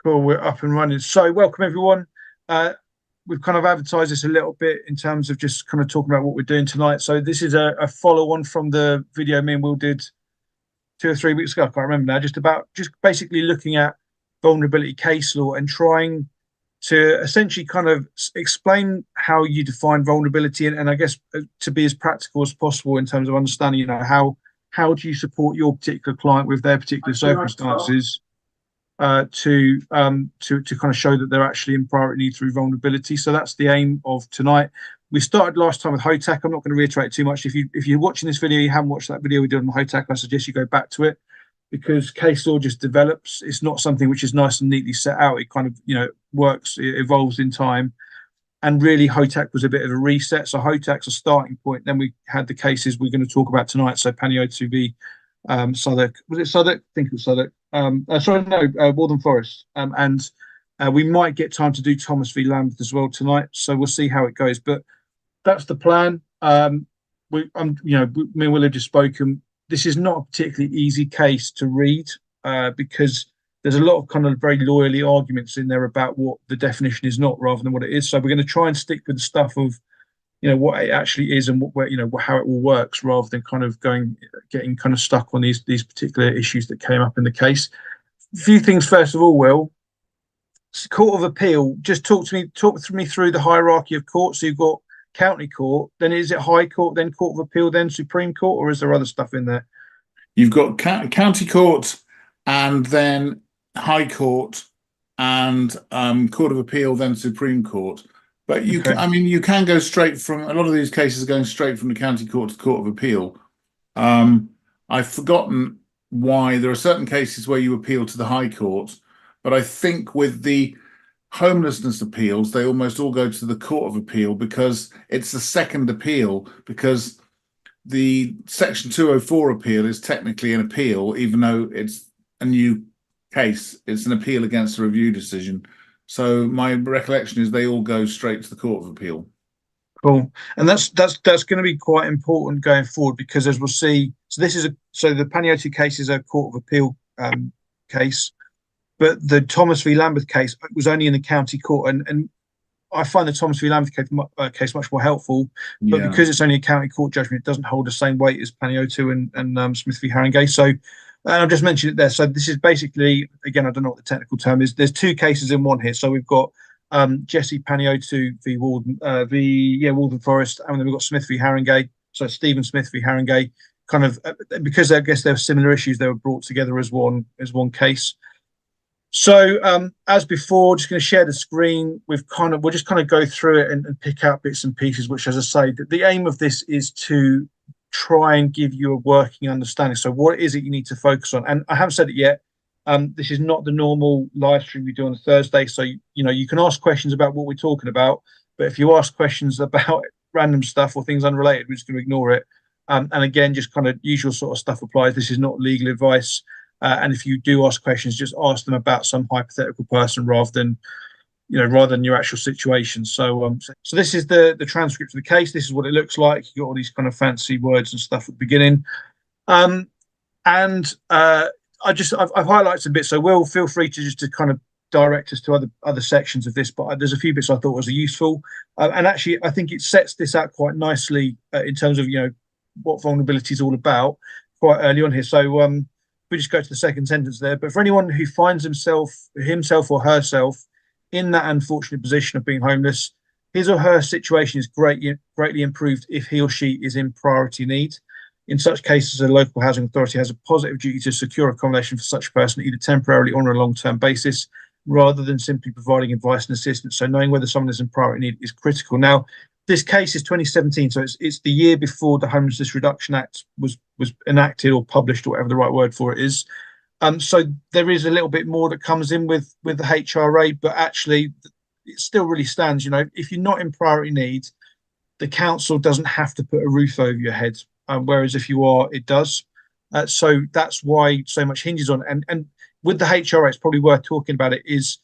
Cool, we're up and running. So, welcome everyone. Uh, we've kind of advertised this a little bit in terms of just kind of talking about what we're doing tonight. So, this is a follow-on from the video me and Will did 2 or 3 weeks ago. I can't remember now. Just basically looking at vulnerability case law and trying to essentially kind of explain how you define vulnerability and I guess to be as practical as possible in terms of understanding, how do you support your particular client with their particular circumstances to kind of show that they're actually in priority need through vulnerability. So that's the aim of tonight. We started last time with HOTAC. I'm not going to reiterate too much. If you're watching this video, you haven't watched that video we did on HOTAC, I suggest you go back to it because case law just develops. It's not something which is nice and neatly set out. It kind of works, it evolves in time. And really, HOTAC was a bit of a reset. So HOTAC's a starting point. Then we had the cases we're going to talk about tonight. So Panayiotou v Southwark. Was it Southwark? I think it was Southwark. Sorry, no, Waltham Forest. And we might get time to do Thomas v Lambeth as well tonight. So we'll see how it goes. But that's the plan. Me and Will have just spoken. This is not a particularly easy case to read because there's a lot of kind of very lawyerly arguments in there about what the definition is not rather than what it is. So we're going to try and stick with the stuff of what it actually is and how it all works rather than kind of getting kind of stuck on these particular issues that came up in the case. A few things first of all, Will. Court of Appeal, just talk me through the hierarchy of courts. So you've got county court, then is it High Court, then Court of Appeal, then Supreme Court, or is there other stuff in there? You've got county court and then High Court and Court of Appeal, then Supreme Court. But you can go straight from a lot of these cases going straight from the county court to the Court of Appeal. I've forgotten why there are certain cases where you appeal to the High Court, but I think with the homelessness appeals, they almost all go to the Court of Appeal because it's the second appeal, because the Section 204 appeal is technically an appeal, even though it's a new case. It's an appeal against a review decision. So my recollection is they all go straight to the Court of Appeal. Cool, and that's going to be quite important going forward because as we'll see, so the Panayiotou case is a Court of Appeal case, but the Thomas v Lambeth case was only in the county court, and I find the Thomas v Lambeth case much more helpful, but because it's only a county court judgment, it doesn't hold the same weight as Panayiotou and Smith v Haringey. So. And I've just mentioned it there. So this is basically, again, I don't know what the technical term is. There's two cases in one here. So we've got Jesse Panayiotou v Waltham Forest, and then we've got Smith v Haringey. So Stephen Smith v Haringey, kind of because I guess there were similar issues, they were brought together as one case. So as before, just going to share the screen. We'll just kind of go through it and pick out bits and pieces. Which, as I say, the aim of this is to try and give you a working understanding. So what is it you need to focus on? And I haven't said it yet. This is not the normal live stream we do on a Thursday. So, you can ask questions about what we're talking about. But if you ask questions about random stuff or things unrelated, we're just going to ignore it. And again, just kind of usual sort of stuff applies. This is not legal advice. And if you do ask questions, just ask them about some hypothetical person rather than your actual situation. So this is the transcript of the case. This is what it looks like. You got all these kind of fancy words and stuff at the beginning. I've highlighted a bit. So Will, feel free to kind of direct us to other sections of this. But there's a few bits I thought was useful. And actually, I think it sets this out quite nicely in terms of what vulnerability is all about quite early on here. So we just go to the second sentence there. But for anyone who finds himself or herself in that unfortunate position of being homeless, his or her situation is greatly improved if he or she is in priority need. In such cases, a local housing authority has a positive duty to secure accommodation for such a person, either temporarily or on a long-term basis, rather than simply providing advice and assistance. So knowing whether someone is in priority need is critical. Now, this case is 2017, so it's the year before the Homelessness Reduction Act was enacted or published, or whatever the right word for it is. So there is a little bit more that comes in with the HRA, but actually it still really stands. If you're not in priority need, the council doesn't have to put a roof over your head, whereas if you are, it does. So that's why so much hinges on it. And with the HRA, it's probably worth talking about it, is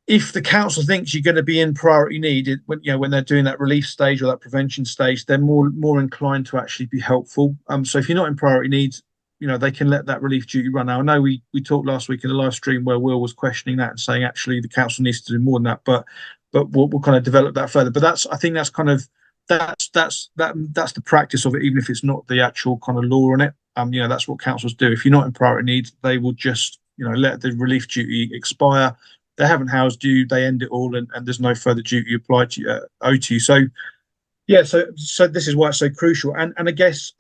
if the council thinks you're going to be in priority need, when they're doing that relief stage or that prevention stage, they're more inclined to actually be helpful. So if you're not in priority needs, they can let that relief duty run. Now, I know we talked last week in the live stream where Will was questioning that and saying actually the council needs to do more than that, but we'll kind of develop that further. But I think that's kind of that's the practice of it, even if it's not the actual kind of law on it. That's what councils do. If you're not in priority needs, they will just let the relief duty expire. They haven't housed you, they end it all, and there's no further duty applied to you, owed to you. So yeah, so this is why it's so crucial, and I guess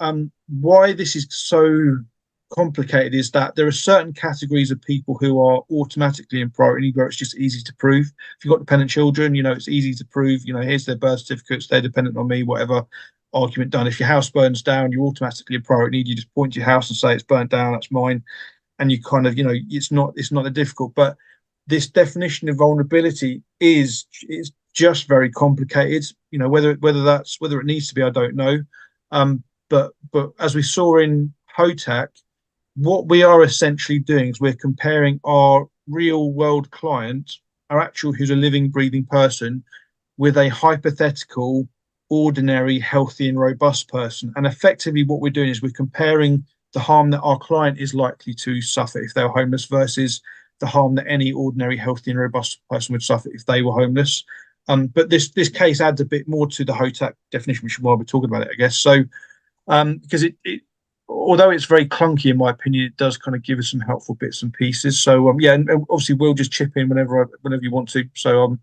why this is so complicated is that there are certain categories of people who are automatically in priority where it's just easy to prove. If you've got dependent children, it's easy to prove. Here's their birth certificates, they're dependent on me, whatever argument done. If your house burns down, you're automatically in priority need. You just point to your house and say it's burnt down, that's mine, and you kind of it's not that difficult. But this definition of vulnerability is just very complicated. Whether it needs to be, I don't know. But as we saw in HOTAC, what we are essentially doing is we're comparing our real world client, who's a living, breathing person, with a hypothetical, ordinary, healthy, and robust person. And effectively, what we're doing is we're comparing the harm that our client is likely to suffer if they're homeless versus the harm that any ordinary, healthy, and robust person would suffer if they were homeless. But this case adds a bit more to the HOTAC definition, which is why we're talking about it, I guess. So, because it although it's very clunky in my opinion, it does kind of give us some helpful bits and pieces. So, and obviously we'll just chip in whenever you want to. So,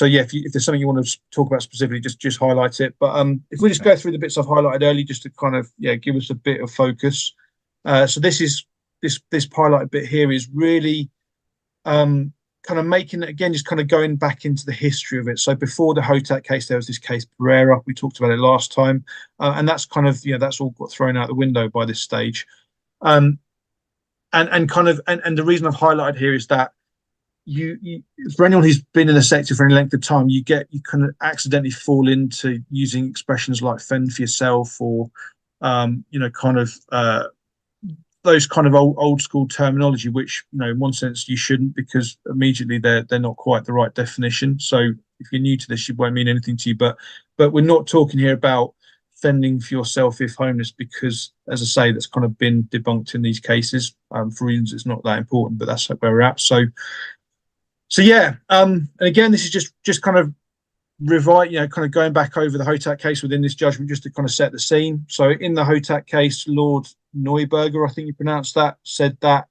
yeah, if there's something you want to talk about specifically, just highlight it. But if we just go through the bits I've highlighted early, just to kind of give us a bit of focus. So this highlighted bit here is really kind of making it again, just kind of going back into the history of it. So before the HOTAC case, there was this case Pereira. We talked about it last time, and that's kind of that's all got thrown out the window by this stage. And the reason I've highlighted here is that you for anyone who's been in the sector for any length of time, you kind of accidentally fall into using expressions like fend for yourself or those kind of old school terminology, which in one sense you shouldn't, because immediately they're not quite the right definition. So if you're new to this, it won't mean anything to you. But we're not talking here about fending for yourself if homeless, because as I say, that's kind of been debunked in these cases for reasons it's not that important. But that's where we're at. So yeah. And again, this is just kind of kind of going back over the HOTAC case within this judgment, just to kind of set the scene. So in the HOTAC case, Lord Neuberger, I think you pronounced that, said that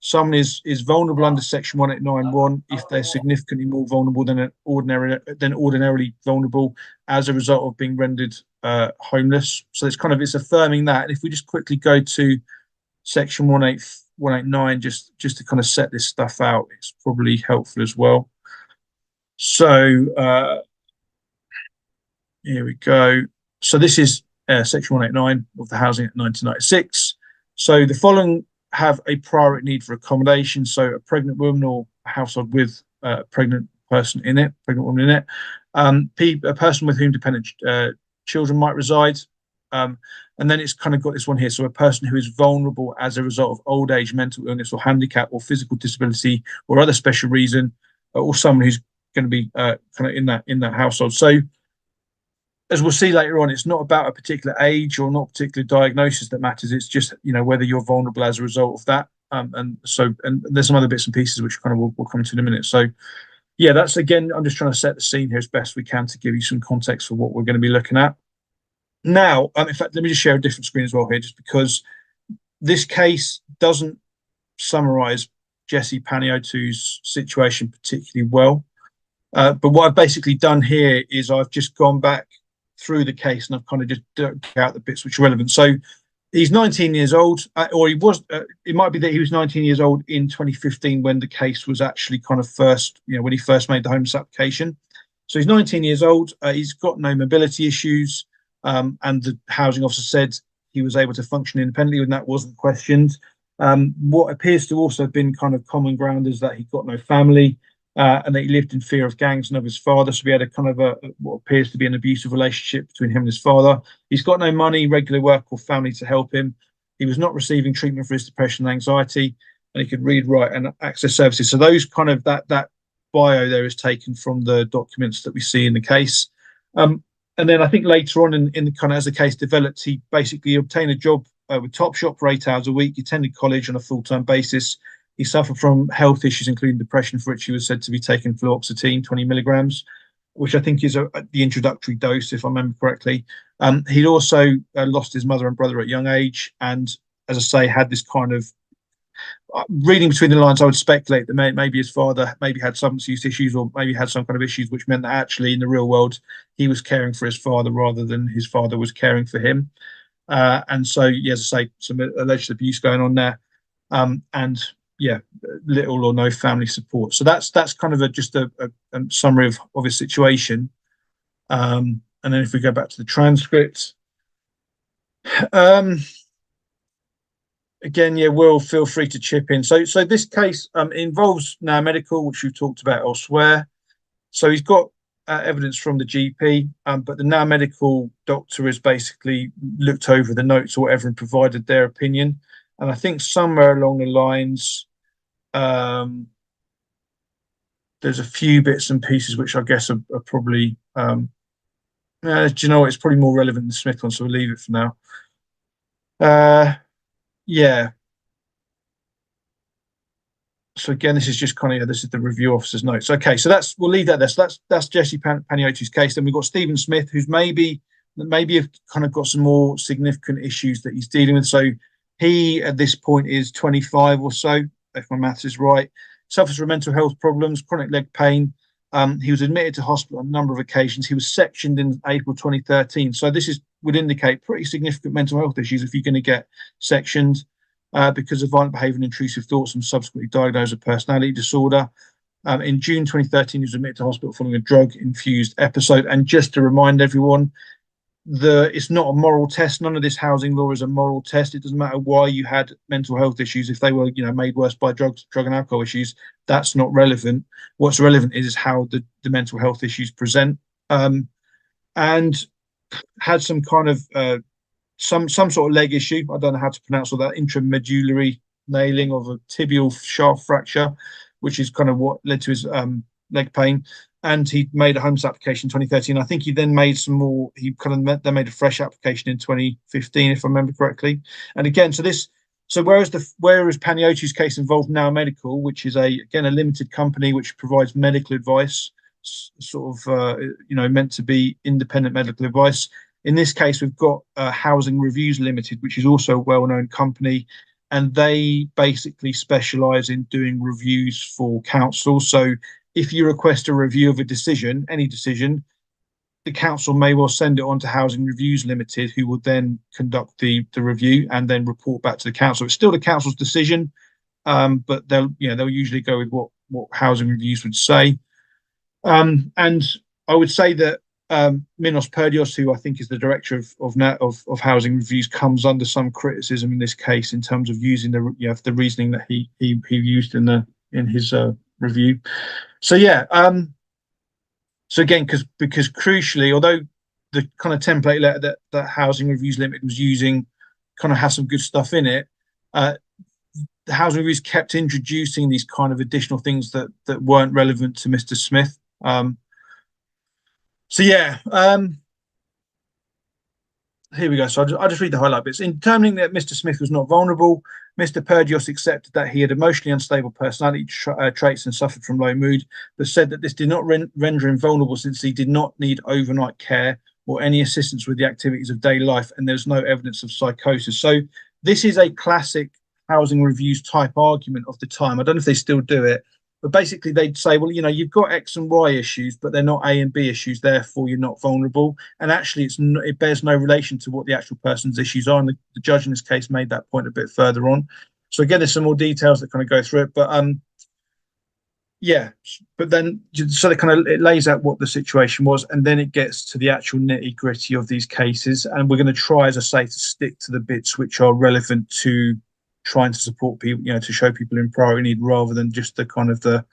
someone is vulnerable under Section 1891 if they're significantly more vulnerable than ordinarily vulnerable as a result of being rendered homeless. So it's affirming that. And if we just quickly go to Section 189, just to kind of set this stuff out, it's probably helpful as well. So here we go. So this is Section 189 of the Housing Act 1996. So the following have a priority need for accommodation. So a pregnant woman or a household with a pregnant woman in it, a person with whom dependent children might reside. And then it's kind of got this one here. So a person who is vulnerable as a result of old age, mental illness or handicap or physical disability or other special reason, or someone who's going to be kind of in that household. So as we'll see later on, it's not about a particular age or not a particular diagnosis that matters. It's just whether you're vulnerable as a result of that. And there's some other bits and pieces which kind of we'll come to in a minute. So yeah, that's again, I'm just trying to set the scene here as best we can to give you some context for what we're going to be looking at. Now, in fact, let me just share a different screen as well here, just because this case doesn't summarize Jesse Paniotu's situation particularly well. But what I've basically done here is I've just gone back through the case and I've kind of just dug out the bits which are relevant. So he's 19 years old, or he was, it might be that he was 19 years old in 2015 when the case was actually kind of first, when he first made the homeless application. So he's 19 years old, he's got no mobility issues, and the housing officer said he was able to function independently and that wasn't questioned. What appears to also have been kind of common ground is that he got no family, and that he lived in fear of gangs and of his father. So we had a kind of what appears to be an abusive relationship between him and his father. He's got no money, regular work or family to help him. He was not receiving treatment for his depression and anxiety, and he could read, write and access services. So those kind of that bio there is taken from the documents that we see in the case. And then I think later on in the kind of as the case developed, he basically obtained a job with Topshop for 8 hours a week. He attended college on a full-time basis. He suffered from health issues, including depression, for which he was said to be taking fluoxetine, 20 milligrams, which I think is the introductory dose, if I remember correctly. He'd also lost his mother and brother at a young age, and as I say, had this kind of reading between the lines. I would speculate that maybe his father maybe had substance use issues, or maybe had some kind of issues, which meant that actually in the real world he was caring for his father rather than his father was caring for him. And so, yeah, as I say, some alleged abuse going on there, and yeah, little or no family support. So that's kind of just a summary of his situation. And then if we go back to the transcript, again, yeah, Will, feel free to chip in. So this case involves Now Medical, which we've talked about elsewhere. So he's got evidence from the GP, but the Now Medical doctor has basically looked over the notes or whatever and provided their opinion. And I think somewhere along the lines, there's a few bits and pieces which I guess are probably, do you know what? It's probably more relevant than the Smith one, so we'll leave it for now. Yeah. So again, this is just kind of, this is the review officer's notes. Okay, so we'll leave that there. So that's Jesse Paniotti's case. Then we've got Stephen Smith, who's maybe have kind of got some more significant issues that he's dealing with. So he at this point is 25 or so, if my maths is right. Suffers from mental health problems, chronic leg pain. He was admitted to hospital on a number of occasions. He was sectioned in April 2013. So this would indicate pretty significant mental health issues if you're going to get sectioned because of violent behaviour and intrusive thoughts, and subsequently diagnosed with personality disorder. In June 2013, he was admitted to hospital following a drug-infused episode. And just to remind everyone, it's not a moral test. None of this housing law is a moral test. It doesn't matter why you had mental health issues. If they were, made worse by drug and alcohol issues, that's not relevant. What's relevant is how the mental health issues present. And had some kind of some sort of leg issue. I don't know how to pronounce all that. Intramedullary nailing of a tibial shaft fracture, which is kind of what led to his leg pain. And he made a homeless application in 2013. I think he then made some more. He kind of made a fresh application in 2015, if I remember correctly. And again, so whereas Paniotti's case involved Now Medical, which is a limited company which provides medical advice, sort of meant to be independent medical advice. In this case, we've got Housing Reviews Limited, which is also a well-known company, and they basically specialise in doing reviews for council. So if you request a review of a decision, any decision, the council may well send it on to Housing Reviews Limited, who will then conduct the review and then report back to the council. It's still the council's decision, but they'll usually go with what Housing Reviews would say. And I would say that Minos Perdios, who I think is the director of Housing Reviews, comes under some criticism in this case in terms of using the reasoning that he used in his review. So yeah, so again, because crucially, although the kind of template letter that Housing Reviews Limited was using kind of has some good stuff in it, the Housing Reviews kept introducing these kind of additional things that weren't relevant to Mr. Smith. So yeah, here we go. So I'll just read the highlight bits. In determining that Mr. Smith was not vulnerable, Mr. Perdios accepted that he had emotionally unstable personality traits and suffered from low mood, but said that this did not render him vulnerable since he did not need overnight care or any assistance with the activities of daily life, and there's no evidence of psychosis. So this is a classic Housing Reviews type argument of the time. I don't know if they still do it, but basically they'd say, well, you've got X and Y issues, but they're not A and B issues, therefore you're not vulnerable. And actually it bears no relation to what the actual person's issues are. And the judge in this case made that point a bit further on. So again, there's some more details that kind of go through it, but yeah, but then so it lays out what the situation was, and then it gets to the actual nitty gritty of these cases. And we're going to try, as I say, to stick to the bits which are relevant to trying to support people, to show people in priority need, rather than just the kind of the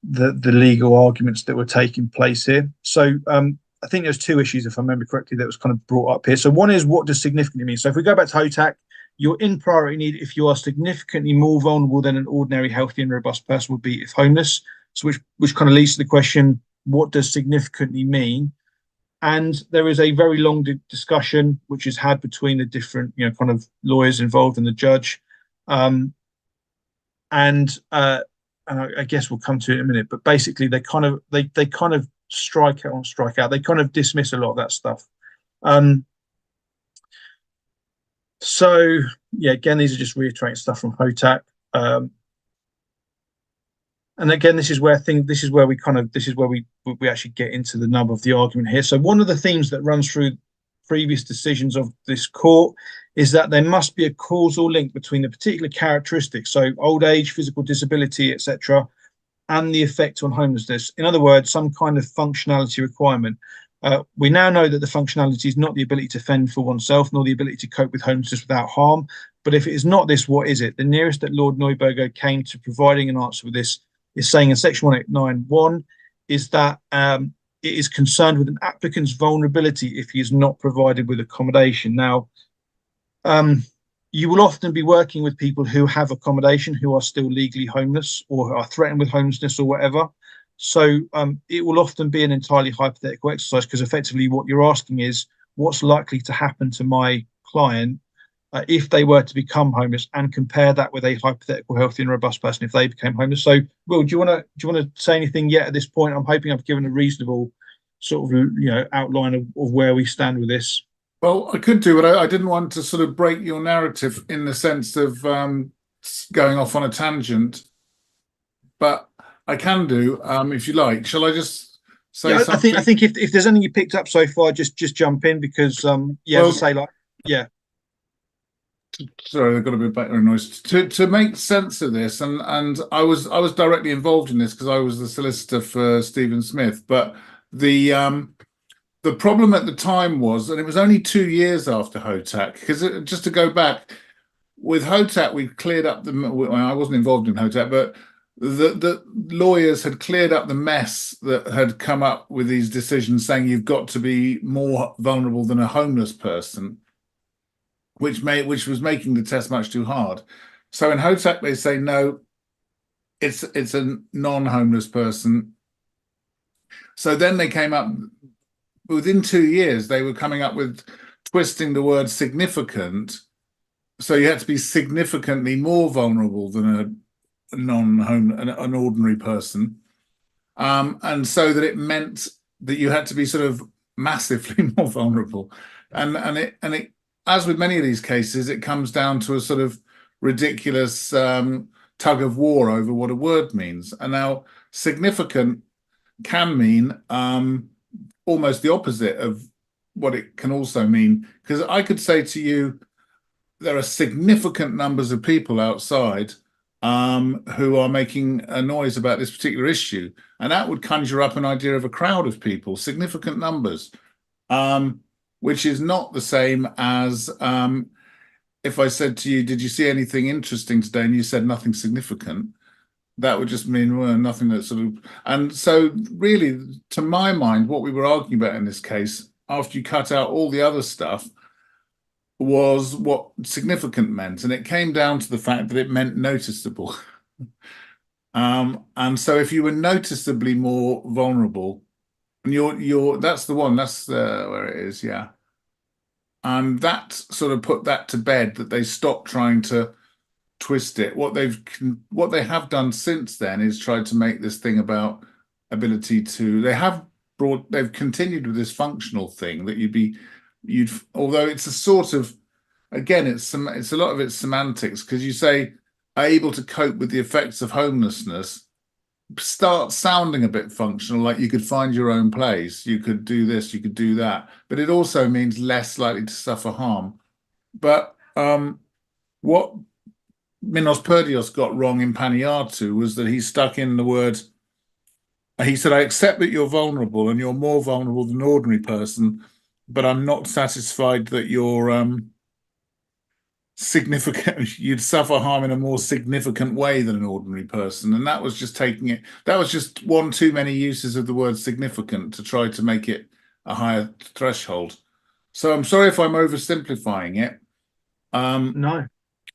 legal arguments that were taking place here. So I think there's two issues, if I remember correctly, that was kind of brought up here. So one is, what does significantly mean? So if we go back to HOTAC, you're in priority need if you are significantly more vulnerable than an ordinary healthy and robust person would be if homeless. So which kind of leads to the question, what does significantly mean? And there is a very long discussion which is had between the different, kind of lawyers involved and the judge. Um, and I guess we'll come to it in a minute, but basically they kind of strike out. They kind of dismiss a lot of that stuff. Um, so yeah, again, these are just reiterating stuff from HOTAC. And again, this is where we actually get into the nub of the argument here. So one of the themes that runs through previous decisions of this court is that there must be a causal link between the particular characteristics, so old age, physical disability, etc., and the effect on homelessness. In other words, some kind of functionality requirement. We now know that the functionality is not the ability to fend for oneself, nor the ability to cope with homelessness without harm. But if it is not this, what is it? The nearest that Lord Neuberger came to providing an answer with this is saying in section 1891 is that it is concerned with an applicant's vulnerability if he is not provided with accommodation. Now, you will often be working with people who have accommodation, who are still legally homeless or are threatened with homelessness or whatever. So it will often be an entirely hypothetical exercise, because effectively what you're asking is what's likely to happen to my client if they were to become homeless, and compare that with a hypothetical healthy and robust person if they became homeless. So, Will, do you want to say anything yet at this point? I'm hoping I've given a reasonable sort of outline of where we stand with this. Well, I could do, but I didn't want to sort of break your narrative in the sense of going off on a tangent. But I can do, if you like. Shall I just say something? I think if there's anything you picked up so far, just jump in, because well, as I say, Sorry, I've got a bit of background noise. To make sense of this, and I was directly involved in this because I was the solicitor for Stephen Smith. But the problem at the time was, and it was only 2 years after HOTAC, because just to go back, with HOTAC, we cleared up I wasn't involved in HOTAC, but the lawyers had cleared up the mess that had come up with these decisions saying you've got to be more vulnerable than a homeless person, which was making the test much too hard. So in HOTAC, they say, no, it's a non-homeless person. So then they came up, within 2 years, they were coming up with twisting the word significant. So you had to be significantly more vulnerable than an ordinary person. And so that it meant that you had to be sort of massively more vulnerable. And it as with many of these cases, it comes down to a sort of ridiculous tug of war over what a word means. And now significant can mean almost the opposite of what it can also mean. Because I could say to you, there are significant numbers of people outside who are making a noise about this particular issue. And that would conjure up an idea of a crowd of people, significant numbers. Which is not the same as if I said to you, did you see anything interesting today? And you said nothing significant. That would just mean, well, nothing that sort of... And so really, to my mind, what we were arguing about in this case, after you cut out all the other stuff, was what significant meant. And it came down to the fact that it meant noticeable. And so if you were noticeably more vulnerable, and that's the one, that's where it is, yeah. And that sort of put that to bed, that they stopped trying to twist it. What they have done since then is tried to make this thing about ability to, they've continued with this functional thing that although it's a sort of, again, it's a lot of it's semantics, because you say able to cope with the effects of homelessness start sounding a bit functional, like you could find your own place, you could do this, you could do that, but it also means less likely to suffer harm. But what Minos Perdios got wrong in Paniatu was that he stuck in the word, he said, I accept that you're vulnerable and you're more vulnerable than an ordinary person, but I'm not satisfied that you're significant, you'd suffer harm in a more significant way than an ordinary person. And that was just that was just one too many uses of the word significant to try to make it a higher threshold. So I'm sorry if I'm oversimplifying it. No,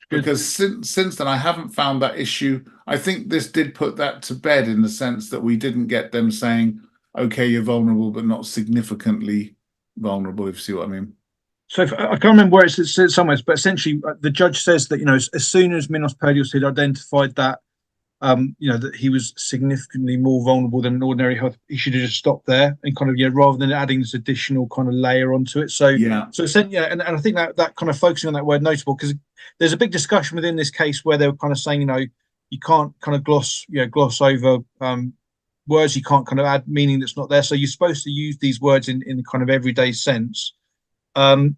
because since then I haven't found that issue. I think this did put that to bed, in the sense that we didn't get them saying, okay, you're vulnerable, but not significantly vulnerable, if you see what I mean. So I can't remember where it's somewhere, but essentially the judge says that, as soon as Minos Podios had identified that, that he was significantly more vulnerable than an ordinary health, he should have just stopped there and kind of, rather than adding this additional kind of layer onto it. So, Yeah. so essentially, and I think that kind of focusing on that word notable, because there's a big discussion within this case where they were kind of saying, you can't kind of gloss over words, you can't kind of add meaning that's not there. So you're supposed to use these words in kind of everyday sense. And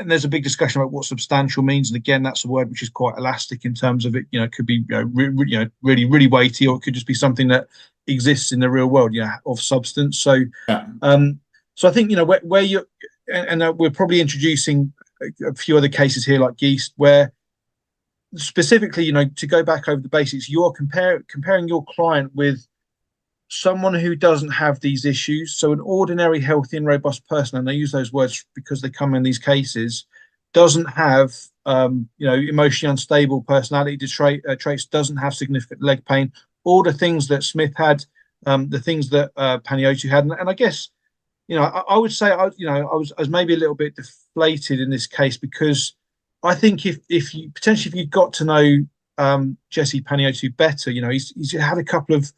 there's a big discussion about what substantial means, and again, that's a word which is quite elastic in terms of it. It could be really, really weighty, or it could just be something that exists in the real world, of substance. So, Yeah. So I think where you're, and we're probably introducing a few other cases here, like Geest, where specifically, to go back over the basics, you're comparing your client with someone who doesn't have these issues. So an ordinary, healthy, and robust person, and I use those words because they come in these cases, doesn't have, emotionally unstable personality traits, doesn't have significant leg pain, all the things that Smith had, the things that Paniotu had, and I guess, I would say, I was maybe a little bit deflated in this case, because I think if you got to know Jesse Paniotu better, he's had a couple of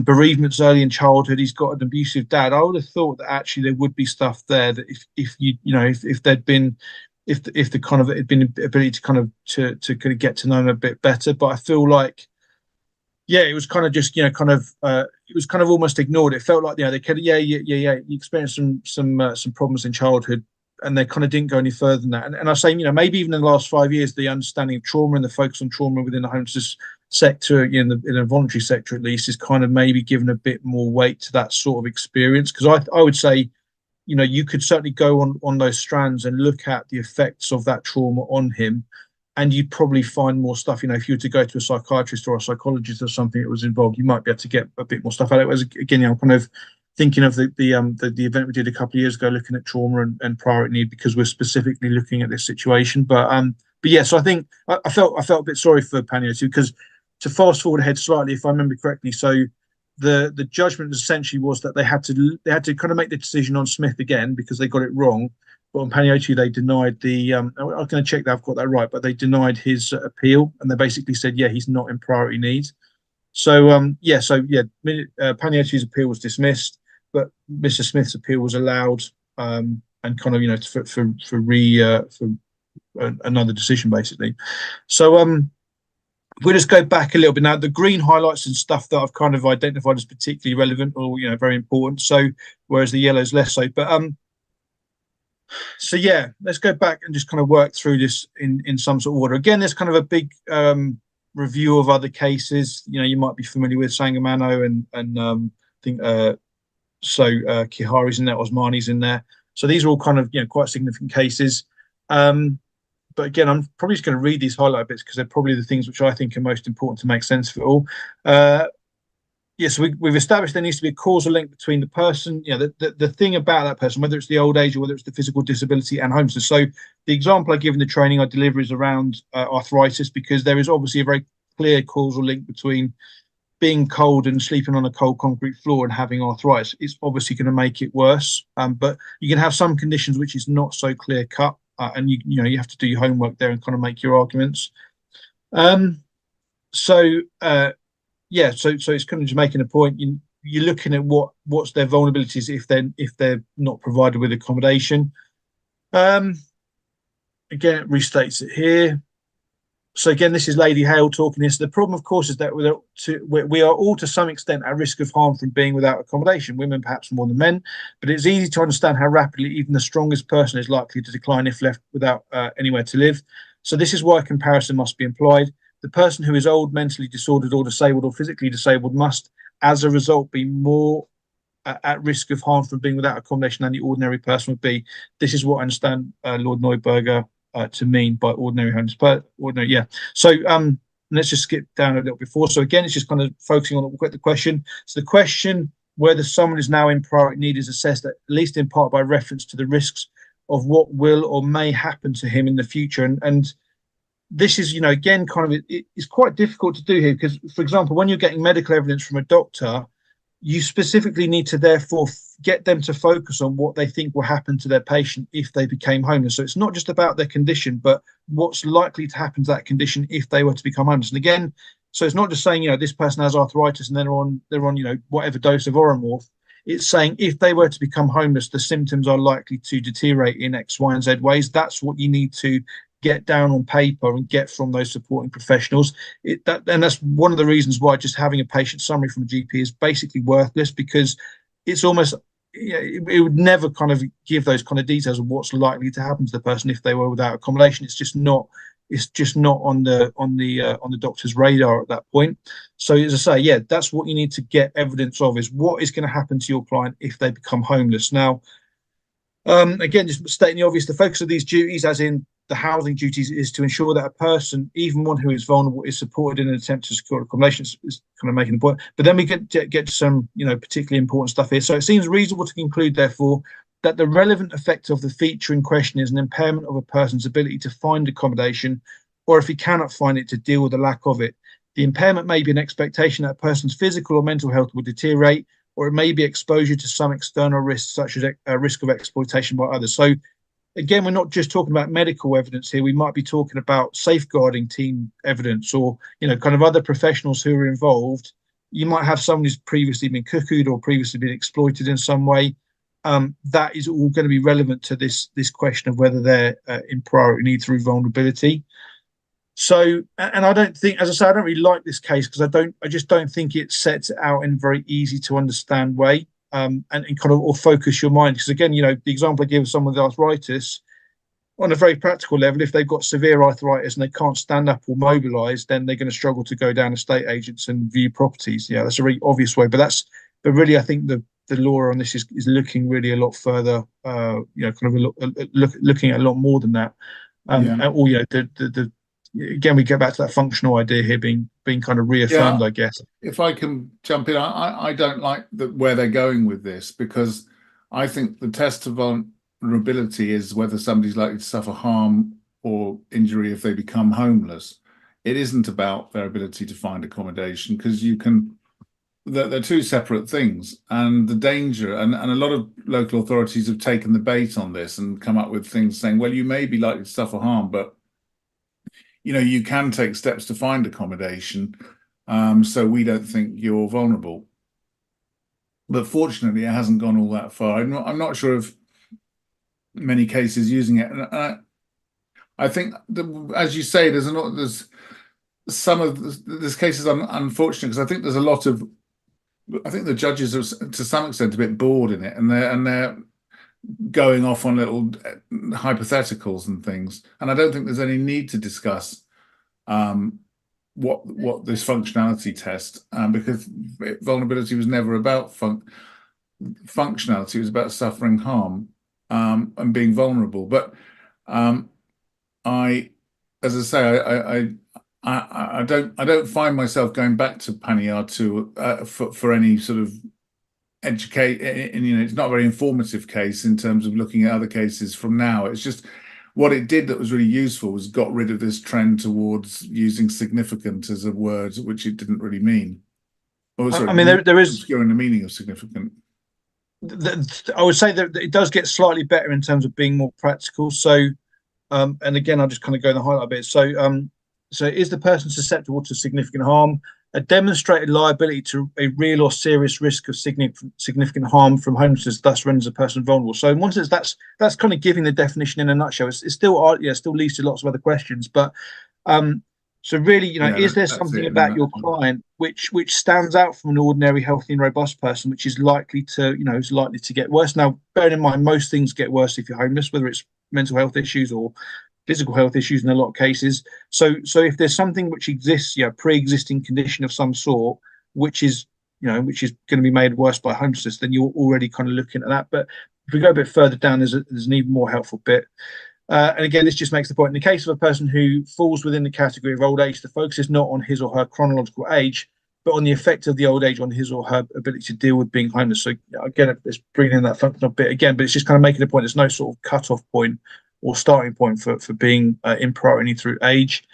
bereavements early in childhood. He's got an abusive dad. I would have thought that actually there would be stuff there that if there'd been, if the kind of, it'd been ability to kind of get to know him a bit better. But I feel like, it was kind of just, it was kind of almost ignored. It felt like, they could, you experienced some problems in childhood, and they kind of didn't go any further than that. And I say, maybe even in the last 5 years, the understanding of trauma and the focus on trauma within the homelessness sector, in the voluntary sector at least, is kind of maybe given a bit more weight to that sort of experience. Because I would say, you could certainly go on those strands and look at the effects of that trauma on him, and you'd probably find more stuff. If you were to go to a psychiatrist or a psychologist or something that was involved, you might be able to get a bit more stuff out of it. Again, I'm kind of thinking of the event we did a couple of years ago, looking at trauma and priority need, because we're specifically looking at this situation. But yeah, so I think I felt a bit sorry for Paniotu, because, to fast forward ahead slightly, if I remember correctly, so the judgment essentially was that they had to kind of make the decision on Smith again, because they got it wrong. But on Paniotu, they denied the. I'm going to check that I've got that right, but they denied his appeal, and they basically said, he's not in priority need. So Paniotu's appeal was dismissed, but Mr. Smith's appeal was allowed, and kind of, for another decision, basically. So we'll just go back a little bit now. The green highlights and stuff that I've kind of identified as particularly relevant, or very important. So whereas the yellow is less so. But so let's go back and just kind of work through this in some sort of order. Again, there's kind of a big review of other cases. You might be familiar with Sangamano and I think Kihari's in there, Osmani's in there. So these are all kind of quite significant cases. But again, I'm probably just going to read these highlight bits, because they're probably the things which I think are most important to make sense of it all. So we've established there needs to be a causal link between the person, the thing about that person, whether it's the old age or whether it's the physical disability and homelessness. So the example I give in the training I deliver is around arthritis, because there is obviously a very clear causal link between being cold and sleeping on a cold concrete floor and having arthritis. It's obviously going to make it worse. But you can have some conditions which is not so clear cut. And you have to do your homework there and kind of make your arguments. So it's kind of just making a point. You're looking at what's their vulnerabilities if they're not provided with accommodation. Again, it restates it here. So again, this is Lady Hale talking here. So the problem, of course, is that we are all to some extent at risk of harm from being without accommodation, women perhaps more than men, but it's easy to understand how rapidly even the strongest person is likely to decline if left without anywhere to live. So this is why comparison must be employed. The person who is old, mentally disordered or disabled or physically disabled must, as a result, be more at risk of harm from being without accommodation than the ordinary person would be. This is what I understand Lord Neuberger to mean by ordinary homes. So let's just skip down a little before. So again, it's just kind of focusing on the question. So the question whether someone is now in priority need is assessed at least in part by reference to the risks of what will or may happen to him in the future. And this is, again, kind of it's quite difficult to do here, because, for example, when you're getting medical evidence from a doctor, you specifically need to therefore get them to focus on what they think will happen to their patient if they became homeless. So it's not just about their condition, but what's likely to happen to that condition if they were to become homeless. And again, so it's not just saying, this person has arthritis and they're on whatever dose of Oromorph. It's saying if they were to become homeless, the symptoms are likely to deteriorate in X, Y, and Z ways. That's what you need to get down on paper and get from those supporting professionals. And that's one of the reasons why just having a patient summary from a GP is basically worthless, because it's almost it would never kind of give those kind of details of what's likely to happen to the person if they were without accommodation. It's just not on the doctor's radar at that point. So as I say, that's what you need to get evidence of, is what is going to happen to your client if they become homeless. Now, again, just stating the obvious, the focus of these duties, as in the housing duties, is to ensure that a person, even one who is vulnerable, is supported in an attempt to secure accommodation. Is kind of making the point. But then we get to some, particularly important stuff here. So it seems reasonable to conclude, therefore, that the relevant effect of the feature in question is an impairment of a person's ability to find accommodation, or if he cannot find it, to deal with the lack of it. The impairment may be an expectation that a person's physical or mental health will deteriorate, or it may be exposure to some external risks, such as a risk of exploitation by others. So again, we're not just talking about medical evidence here. We might be talking about safeguarding team evidence, or, kind of other professionals who are involved. You might have someone who's previously been cuckooed or previously been exploited in some way. That is all going to be relevant to this question of whether they're in priority need through vulnerability. So, and I don't think, as I say, I don't really like this case because I just don't think it sets it out in a very easy to understand way. And kind of, or focus your mind, because again, the example I give of someone with arthritis, on a very practical level, if they've got severe arthritis and they can't stand up or mobilize, then they're going to struggle to go down estate agents and view properties. Yeah, that's a really obvious way, but really, I think the law on this is looking really a lot further, kind of looking at a lot more than that. Again, we go back to that functional idea here being kind of reaffirmed, I guess. If I can jump in, I don't like where they're going with this, because I think the test of vulnerability is whether somebody's likely to suffer harm or injury if they become homeless. It isn't about their ability to find accommodation, because they're two separate things. And the danger, and a lot of local authorities have taken the bait on this and come up with things saying, well, you may be likely to suffer harm, but you can take steps to find accommodation, so we don't think you're vulnerable. But fortunately, it hasn't gone all that far. I'm not sure of many cases using it. And I think, as you say, there's some of this cases unfortunate, because I think there's a lot of, I think the judges are to some extent a bit bored in it, and they're going off on little hypotheticals and things. And I don't think there's any need to discuss what this functionality test, because vulnerability was never about functionality. It was about suffering harm and being vulnerable. But as I say, I don't find myself going back to Paniard for any sort of educate, and it's not a very informative case in terms of looking at other cases from now. It's just what it did that was really useful was got rid of this trend towards using significant as a word which it didn't really mean. I mean, there is obscuring the meaning of significant. I would say that it does get slightly better in terms of being more practical. So, and again, I'll just kind of go in the highlight a bit. So is the person susceptible to significant harm? A demonstrated liability to a real or serious risk of significant harm from homelessness thus renders a person vulnerable. So in one sense, that's kind of giving the definition in a nutshell. It still leads to lots of other questions, but so really, is there something about your client which stands out from an ordinary, healthy and robust person, which is likely to get worse? Now, bearing in mind, most things get worse if you're homeless, whether it's mental health issues or physical health issues in a lot of cases. So if there's something which exists, pre-existing condition of some sort, which is going to be made worse by homelessness, then you're already kind of looking at that. But if we go a bit further down, there's an even more helpful bit. And again, this just makes the point. In the case of a person who falls within the category of old age, the focus is not on his or her chronological age, but on the effect of the old age on his or her ability to deal with being homeless. So again, it's bringing in that functional bit again, but it's just kind of making the point. There's no sort of cut-off point or starting point for being in priority through age.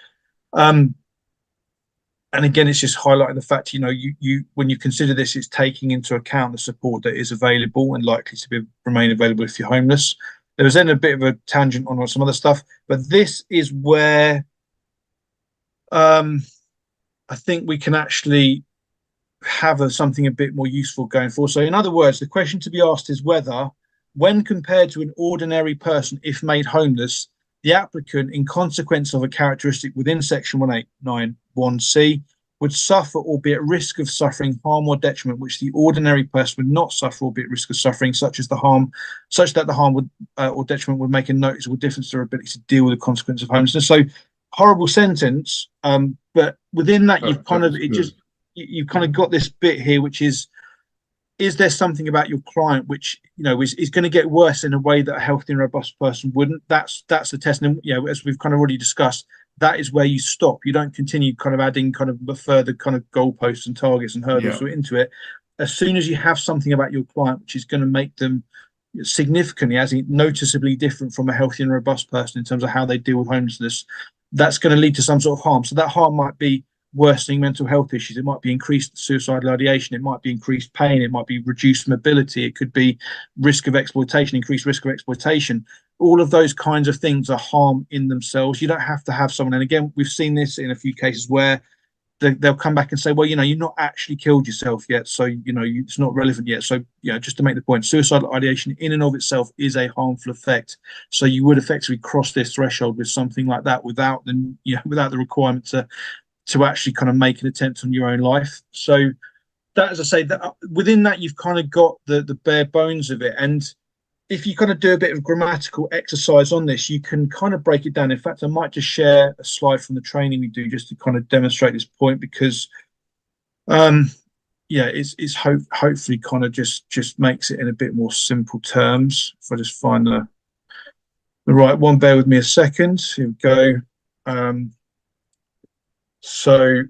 and again, it's just highlighting the fact, you when you consider this, it's taking into account the support that is available and likely to remain available if you're homeless. There was then a bit of a tangent on some other stuff, but this is where I think we can actually have something a bit more useful going forward. So, in other words, the question to be asked is whether, when compared to an ordinary person, if made homeless, the applicant, in consequence of a characteristic within Section 1891C, would suffer or be at risk of suffering harm or detriment which the ordinary person would not suffer or be at risk of suffering, such that the harm would or detriment would make a noticeable difference to their ability to deal with the consequence of homelessness. So, horrible sentence, but within that, you've kind of got this bit here, which is there something about your client which is going to get worse in a way that a healthy and robust person wouldn't? That's the test. And as we've kind of already discussed, that is where you stop. You don't continue kind of adding kind of further kind of goalposts and targets and hurdles into it. As soon as you have something about your client which is going to make them significantly, as in noticeably different from a healthy and robust person in terms of how they deal with homelessness, that's going to lead to some sort of harm. So that harm might be worsening mental health issues. It might be increased suicidal ideation. It might be increased pain. It might be reduced mobility. It could be risk of exploitation, increased risk of exploitation. All of those kinds of things are harm in themselves. You don't have to have someone. And again, we've seen this in a few cases where they'll come back and say, well, you're not actually killed yourself yet. So, it's not relevant yet. So, just to make the point, suicidal ideation in and of itself is a harmful effect. So you would effectively cross this threshold with something like that without the requirement to actually kind of make an attempt on your own life. So that, as I say, that within that, you've kind of got the bare bones of it. And if you kind of do a bit of grammatical exercise on this, you can kind of break it down. In fact, I might just share a slide from the training we do just to kind of demonstrate this point, because it's hopefully kind of just makes it in a bit more simple terms. If I just find the right one, bear with me a second. Here we go. So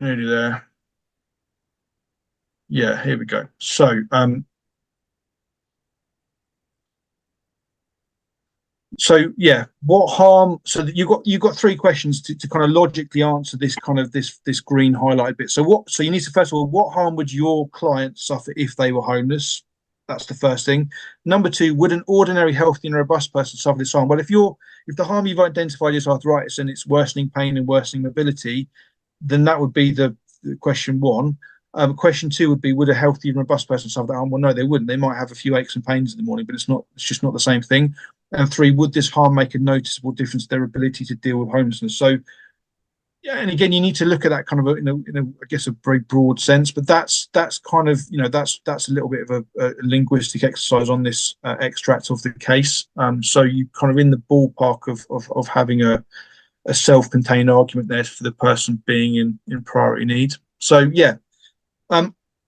nearly there. Yeah, here we go. What harm? So you've got three questions to kind of logically answer this kind of this green highlight bit. So you need to, first of all, what harm would your client suffer if they were homeless? That's the first thing. Number two, would an ordinary, healthy, and robust person suffer this harm? Well, if the harm you've identified is arthritis and it's worsening pain and worsening mobility, then that would be the question one. Question two would be, would a healthy and robust person suffer that harm? Well, no, they wouldn't. They might have a few aches and pains in the morning, but it's just not the same thing. And three, would this harm make a noticeable difference to their ability to deal with homelessness? So, yeah, and again, you need to look at that kind of I guess, a very broad sense, but that's kind of that's a little bit of a linguistic exercise on this extract of the case. So you kind of in the ballpark of having a self-contained argument there for the person being in priority need. So yeah.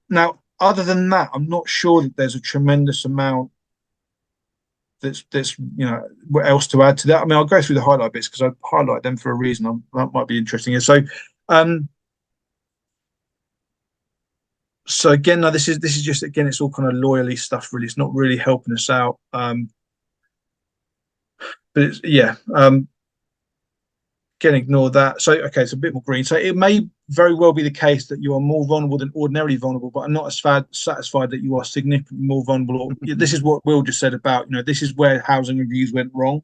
Now, other than that, I'm not sure that there's a tremendous amount that's what else to add to that. I mean, I'll go through the highlight bits because I highlight them for a reason. That might be interesting here. So again, now this is just, again, it's all kind of lawyerly stuff. Really, it's not really helping us out. But it's, again, ignore that. So, okay, it's a bit more green. So it may very well be the case that you are more vulnerable than ordinarily vulnerable, but I'm not as satisfied that you are significantly more vulnerable. This is what Will just said about, this is where housing reviews went wrong.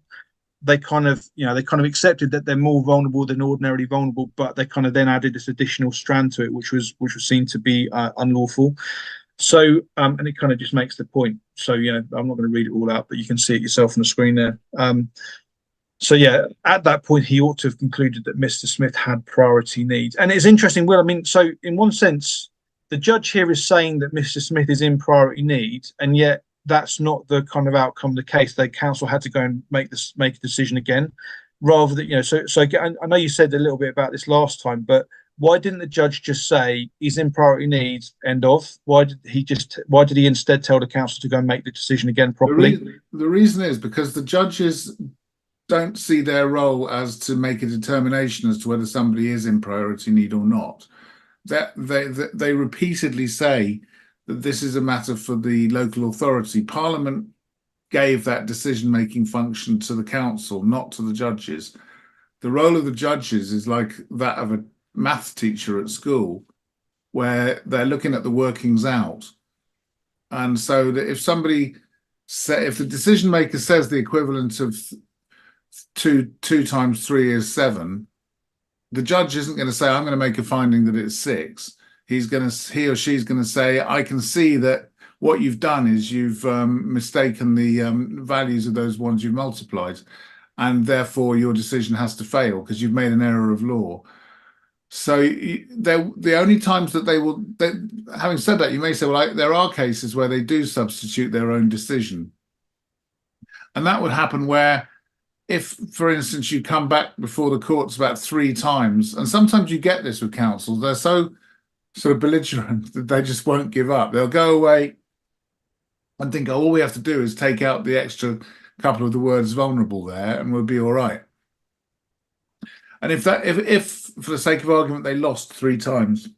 They kind of accepted that they're more vulnerable than ordinarily vulnerable, but they kind of then added this additional strand to it, which was seen to be unlawful. So, and it kind of just makes the point. So, I'm not going to read it all out, but you can see it yourself on the screen there. So yeah, at that point, he ought to have concluded that Mr. Smith had priority needs. And it's interesting, Will, I mean, so in one sense, the judge here is saying that Mr. Smith is in priority need, and yet that's not the kind of outcome of the case. The council had to go and make a decision again, rather than, so again, I know you said a little bit about this last time, but why didn't the judge just say he's in priority needs, end of? Why did he instead tell the council to go and make the decision again properly? The reason is because the judges don't see their role as to make a determination as to whether somebody is in priority need or not. That they repeatedly say that this is a matter for the local authority. Parliament gave that decision-making function to the council, not to the judges. the role of the judges is like that of a maths teacher at school, where they're looking at the workings out. And so that if if the decision maker says the equivalent of two times three is 7, the judge isn't going to say, I'm going to make a finding that it's 6. He or she's going to say, I can see that what you've done is you've mistaken the values of those ones you've multiplied, and therefore your decision has to fail because you've made an error of law. So the only times that having said that, you may say, well, there are cases where they do substitute their own decision. And that would happen where if, for instance, you come back before the courts about 3 times, and sometimes you get this with counsels, they're so sort of belligerent that they just won't give up. They'll go away and think, oh, all we have to do is take out the extra couple of the words vulnerable there and we'll be all right. And if for the sake of argument, they lost 3 times,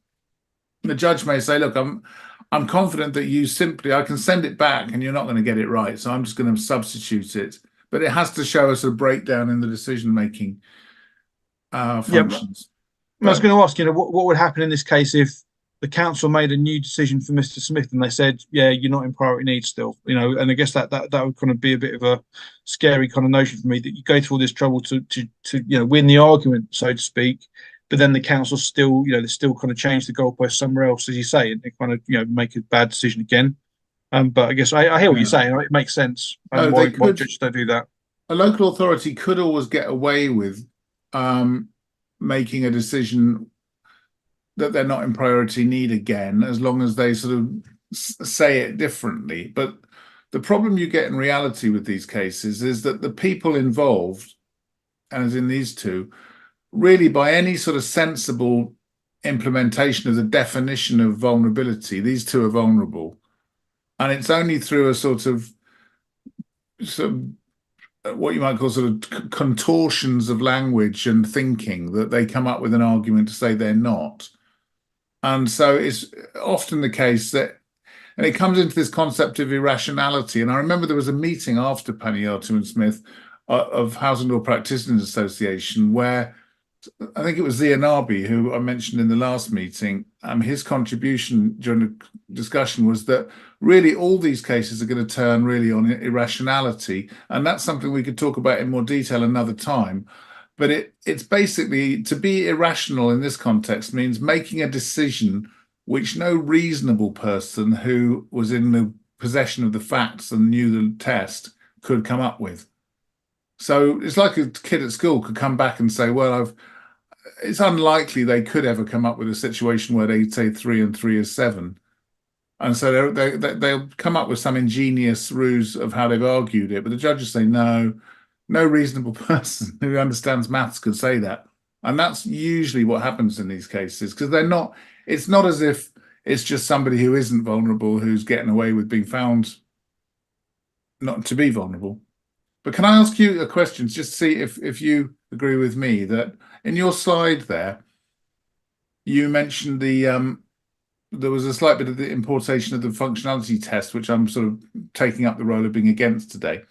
the judge may say, look, I'm confident that I can send it back and you're not going to get it right. So I'm just going to substitute it. But it has to show us a breakdown in the decision-making functions. I was going to ask, what would happen in this case if the council made a new decision for Mr. Smith and they said, yeah, you're not in priority need still, and I guess that would kind of be a bit of a scary kind of notion for me, that you go through all this trouble to win the argument, so to speak, but then the council still, they still kind of change the goalpost somewhere else, as you say, and they kind of, make a bad decision again. But I guess I hear what you're saying. It makes sense. Why judges don't do that? A local authority could always get away with making a decision that they're not in priority need again, as long as they sort of say it differently. But the problem you get in reality with these cases is that the people involved, as in these two, really by any sort of sensible implementation of the definition of vulnerability, these two are vulnerable. And it's only through a sort of what you might call sort of contortions of language and thinking that they come up with an argument to say they're not. And so it's often the case that, and it comes into this concept of irrationality. And I remember there was a meeting after Paniatou and Smith of Housing Law Practitioners Association, where I think it was Zianabi, who I mentioned in the last meeting, his contribution during the discussion was that really all these cases are going to turn really on irrationality. And that's something we could talk about in more detail another time. But it's basically, to be irrational in this context means making a decision which no reasonable person who was in the possession of the facts and knew the test could come up with. So it's like a kid at school could come back and say, well, it's unlikely they could ever come up with a situation where they say 3 and 3 is 7. And so they'll come up with some ingenious ruse of how they've argued it. But the judges say, no reasonable person who understands maths could say that. And that's usually what happens in these cases, because it's not as if it's just somebody who isn't vulnerable who's getting away with being found not to be vulnerable. But can I ask you a question, just to see if you agree with me, that in your slide there, you mentioned there was a slight bit of the importation of the functionality test, which I'm sort of taking up the role of being against today.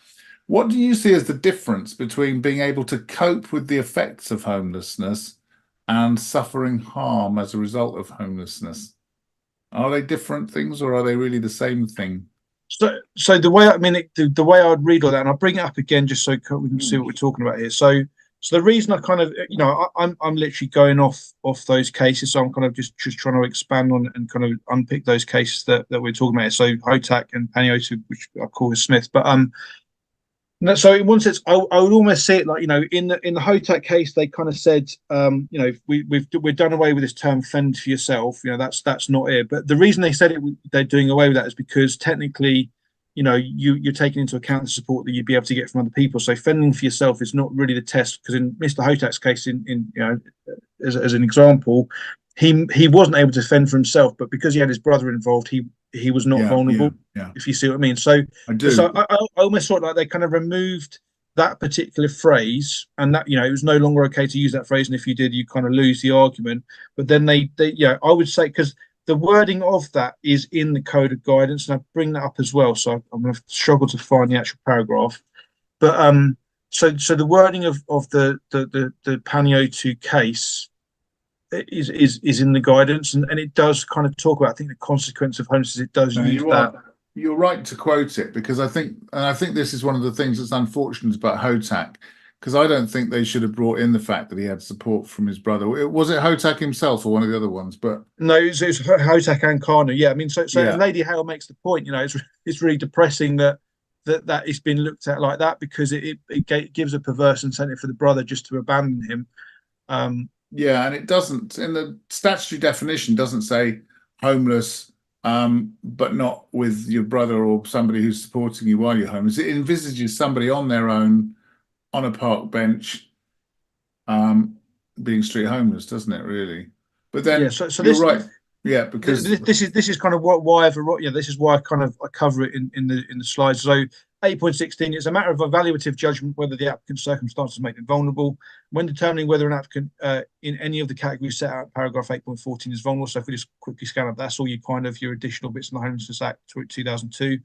What do you see as the difference between being able to cope with the effects of homelessness and suffering harm as a result of homelessness? Are they different things, or are they really the same thing? So the way the way I'd read all that, and I'll bring it up again just so we can see what we're talking about here. So the reason I kind of, I'm literally going off those cases. So I'm kind of just trying to expand on and kind of unpick those cases that we're talking about. So Hotak and Paniatou, which I call Smith, but so in one sense, I would almost see it like, in the Hotak case, they kind of said, we're done away with this term "fend for yourself." That's not it. But the reason they said they're doing away with that is because technically, you're taking into account the support that you'd be able to get from other people. So fending for yourself is not really the test, because in Mr. Hotak's case, as an example, he wasn't able to fend for himself, but because he had his brother involved, he was not vulnerable. Yeah. If you see what I mean. So I do. So I almost thought like they kind of removed that particular phrase, and that it was no longer okay to use that phrase, and if you did, you kind of lose the argument. But then they I would say, because the wording of that is in the Code of Guidance, and I bring that up as well. So I'm going to struggle to find the actual paragraph, but so the wording of the Panio case is in the guidance, and it does kind of talk about, I think, the consequence of homelessness. It does No, use that. you're right to quote it, because I think this is one of the things that's unfortunate about Hotak, because I don't think they should have brought in the fact that he had support from his brother. Was it Hotak himself or one of the other ones? But No, it's Hotak and Kanu. Yeah, I mean, and yeah, Lady Hale makes the point. It's really depressing that it's been looked at like that, because it gives a perverse incentive for the brother just to abandon him. yeah, and it doesn't, in the statutory definition, doesn't say homeless, but not with your brother or somebody who's supporting you while you're homeless. It envisages somebody on their own on a park bench, um, being street homeless, doesn't it, really? But Yeah, then so you're this right. Yeah, because this is kind of why this is why I cover it in the slides. So 8.16, it's a matter of evaluative judgment whether the applicant's circumstances make them vulnerable. When determining whether an applicant in any of the categories set out in paragraph 8.14 is vulnerable. So if we just quickly scan up, that's all your additional bits in the Homelessness Act 2002.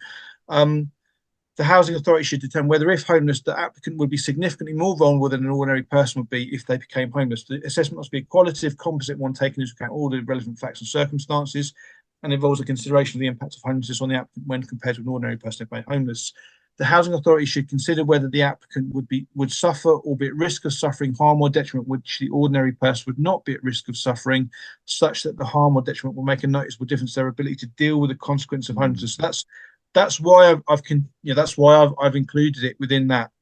The Housing Authority should determine whether, if homeless, the applicant would be significantly more vulnerable than an ordinary person would be if they became homeless. The assessment must be a qualitative, composite one, taking into account all the relevant facts and circumstances, and involves a consideration of the impact of homelessness on the applicant when compared to an ordinary person if made homeless. The Housing Authority should consider whether the applicant would suffer or be at risk of suffering harm or detriment which the ordinary person would not be at risk of suffering, such that the harm or detriment will make a noticeable difference to their ability to deal with the consequence of homelessness. That's why I've included it within that.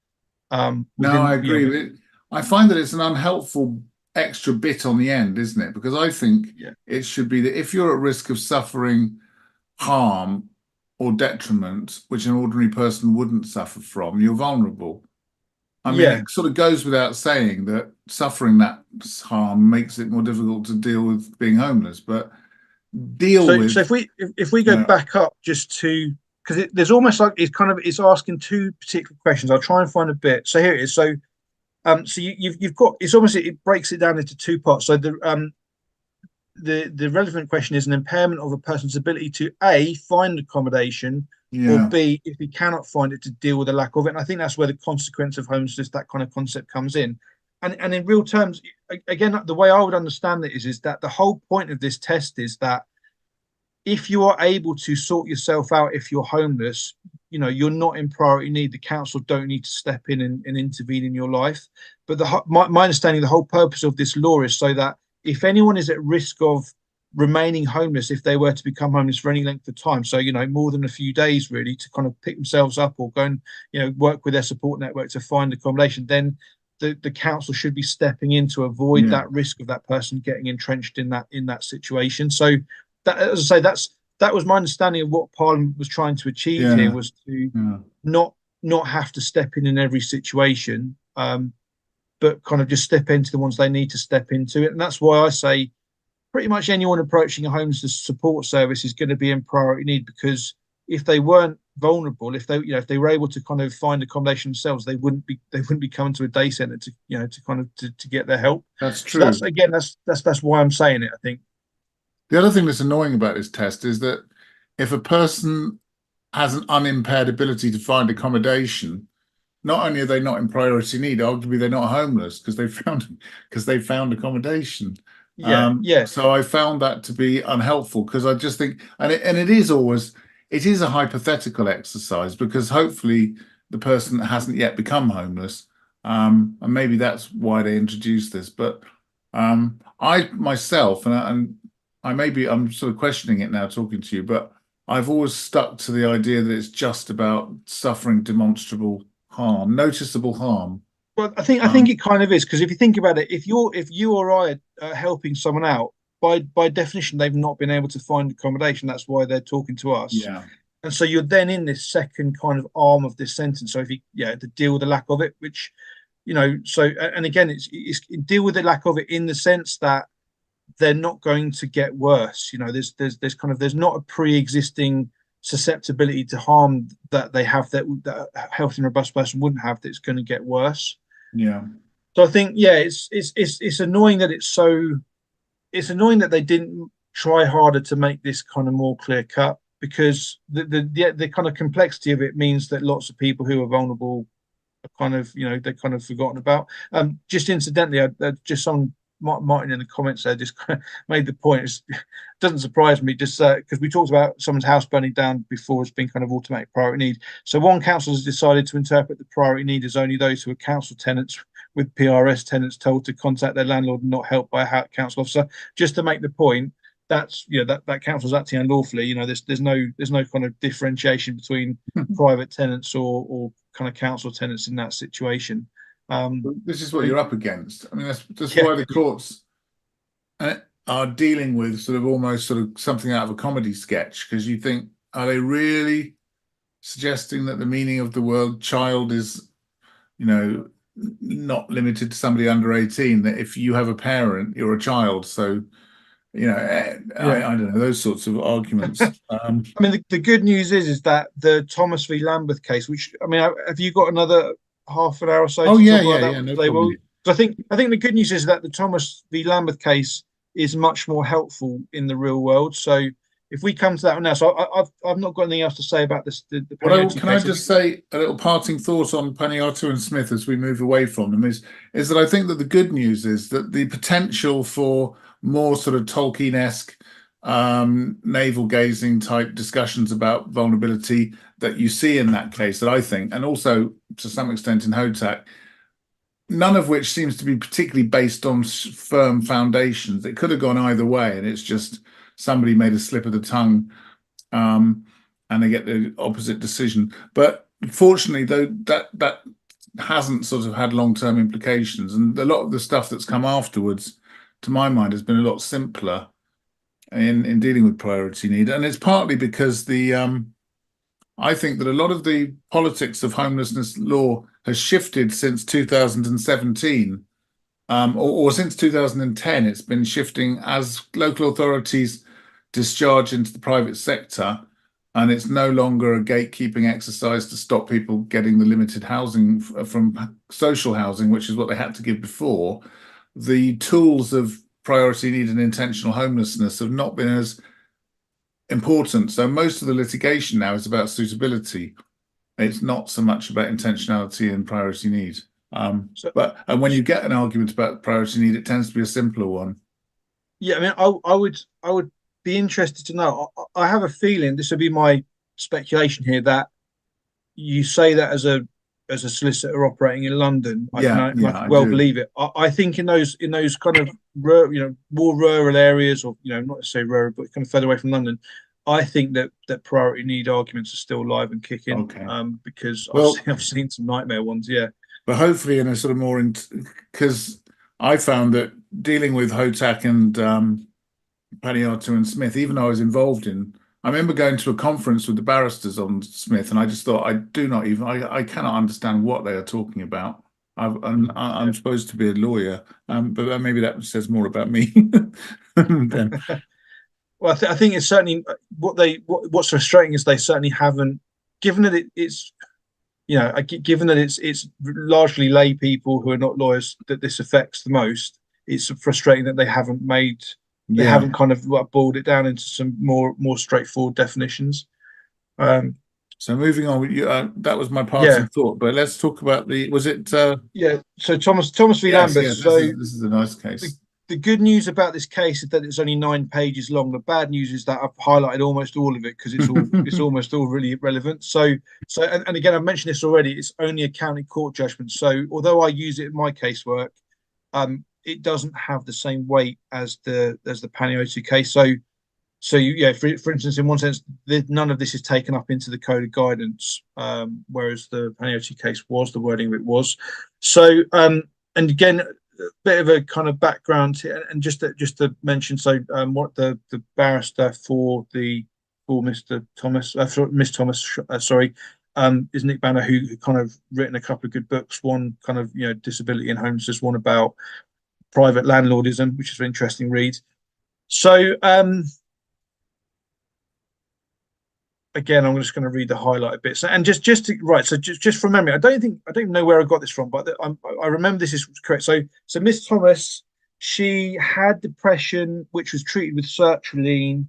no, I agree. I find that it's an unhelpful extra bit on the end, isn't it? Because I think yeah, it should be that if you're at risk of suffering harm or detriment, which an ordinary person wouldn't suffer from, you're vulnerable. I mean, yeah. it sort of goes without saying that suffering that harm makes it more difficult to deal with being homeless, but deal So with, if we go yeah, back up just to, because there's almost like it's asking two particular questions. I'll try and find a bit. So here it is. So you've got, it's almost, it breaks it down into two parts. So the relevant question is an impairment of a person's ability to A, find accommodation, or yeah, B, if he cannot find it, to deal with the lack of it. And I think that's where the consequence of homelessness, that kind of concept, comes in. And in real terms, again, the way I would understand it is that the whole point of this test is that if you are able to sort yourself out, if you're homeless, you're not in priority need. The council don't need to step in and intervene in your life. But my understanding, the whole purpose of this law is so that if anyone is at risk of remaining homeless, if they were to become homeless for any length of time, so more than a few days, really, to kind of pick themselves up or go and work with their support network to find accommodation, then the council should be stepping in to avoid yeah, that risk of that person getting entrenched in that situation. So that, as I say, that was my understanding of what Parliament was trying to achieve here, yeah, was to yeah, not have to step in every situation, but kind of just step into the ones they need to step into it. And that's why I say pretty much anyone approaching a homeless support service is going to be in priority need, because if they weren't vulnerable, if they were able to kind of find accommodation themselves, they wouldn't be coming to a day centre to get their help. that's So that's, true. again, that's why I'm saying it, I think. The other thing that's annoying about this test is that if a person has an unimpaired ability to find accommodation, not only are they not in priority need, arguably they're not homeless because they found accommodation. Yeah, yeah, So I found that to be unhelpful, because I just think, and it is a hypothetical exercise, because hopefully the person hasn't yet become homeless, and maybe that's why they introduced this. But I myself, I'm sort of questioning it now talking to you, but I've always stuck to the idea that it's just about suffering demonstrable harm, noticeable harm. Well, I think it kind of is, because if you think about it, if you or I are helping someone out, by definition, they've not been able to find accommodation. That's why they're talking to us. Yeah, And so you're then in this second kind of arm of this sentence. So if you, to deal with the lack of it, which, so, and again, it's deal with the lack of it in the sense that they're not going to get worse. There's not a pre-existing susceptibility to harm that they have, that a healthy and robust person wouldn't have, that's going to get worse. yeah, So I think, yeah, it's annoying that it's annoying that they didn't try harder to make this kind of more clear cut, because the kind of complexity of it means that lots of people who are vulnerable kind of, they're kind of forgotten about. Just incidentally, just on Martin in the comments there just kind of made the point. It doesn't surprise me, just because we talked about someone's house burning down before as being kind of automatic priority need. So one council has decided to interpret the priority need as only those who are council tenants, with PRS tenants told to contact their landlord and not helped by a council officer. Just to make the point, that's that council's acting unlawfully. There's no kind of differentiation between private tenants or kind of council tenants in that situation. This is what you're up against. I mean, that's Yeah, why the courts are dealing with sort of almost sort of something out of a comedy sketch, because you think, are they really suggesting that the meaning of the word child is, not limited to somebody under 18, that if you have a parent, you're a child. So, yeah. I don't know, those sorts of arguments. I mean, the good news is that the Thomas v. Lambeth case, which, I mean, have you got another half an hour or so Oh to yeah, talk about yeah, that yeah, one no today? problem. Well, I think the good news is that the Thomas v. Lambeth case is much more helpful in the real world. So if we come to that one now, so I've not got anything else to say about this. The Panayotis Can I case. just say a little parting thought on Paniotto and Smith as we move away from them is that I think that the good news is that the potential for more sort of Tolkien-esque navel gazing type discussions about vulnerability that you see in that case, that I think, and also to some extent in Hotak, none of which seems to be particularly based on firm foundations. It could have gone either way, and it's just somebody made a slip of the tongue, and they get the opposite decision. But fortunately, though, that hasn't sort of had long-term implications, and a lot of the stuff that's come afterwards, to my mind, has been a lot simpler in dealing with priority need, and it's partly because I think that a lot of the politics of homelessness law has shifted since 2017, or since 2010. It's been shifting as local authorities discharge into the private sector, and it's no longer a gatekeeping exercise to stop people getting the limited housing from social housing, which is what they had to give before. The tools of priority need and intentional homelessness have not been as important. So most of the litigation now is about suitability. It's not so much about intentionality and priority need. So, And when you get an argument about priority need, it tends to be a simpler one. yeah, I mean, I would be interested to know. I have a feeling, this would be my speculation here, that you say that as a solicitor operating in London, Yeah, and I yeah, could I well do. believe it. I think in those kind of more rural areas, or not necessarily rural, but kind of further away from London, I think that priority need arguments are still live and kicking. Okay. Because Well, I've seen some nightmare ones. Yeah. but hopefully in a sort of more, because I found that dealing with Hotak and Paniotto and Smith, even though I was involved in, I remember going to a conference with the barristers on Smith, and I just thought, I cannot understand what they are talking about. I'm supposed to be a lawyer, but maybe that says more about me than. Well, I think it's certainly what's frustrating is they certainly haven't, given that it's given that it's largely lay people who are not lawyers that this affects the most. It's frustrating that they Yeah. haven't kind of boiled it down into some more straightforward definitions. Um, So moving on, that was my yeah, parting thought. But let's talk about was it? yeah. So Thomas v Yes, Lambeth. yes. So This is a nice the case. the good news about this case is that it's only 9 pages long. The bad news is that I've highlighted almost all of it because it's almost all really relevant. And again, I've mentioned this already. It's only a county court judgment. So although I use it in my casework, it doesn't have the same weight as the Paniotto case. For instance, in one sense, none of this is taken up into the code of guidance, whereas the Paniotto case was, the wording of it was. And again, a bit of a kind of background here, and just to mention, what the barrister for Mr. Thomas, for Miss Thomas, sorry, is Nick Banner, who kind of written a couple of good books. One kind of disability and homelessness, one about private landlordism, which is an interesting read. So again, I'm just going to read the highlighted bits. And just from memory, I don't even know where I got this from, but I remember this is correct. So Miss Thomas, she had depression, which was treated with sertraline.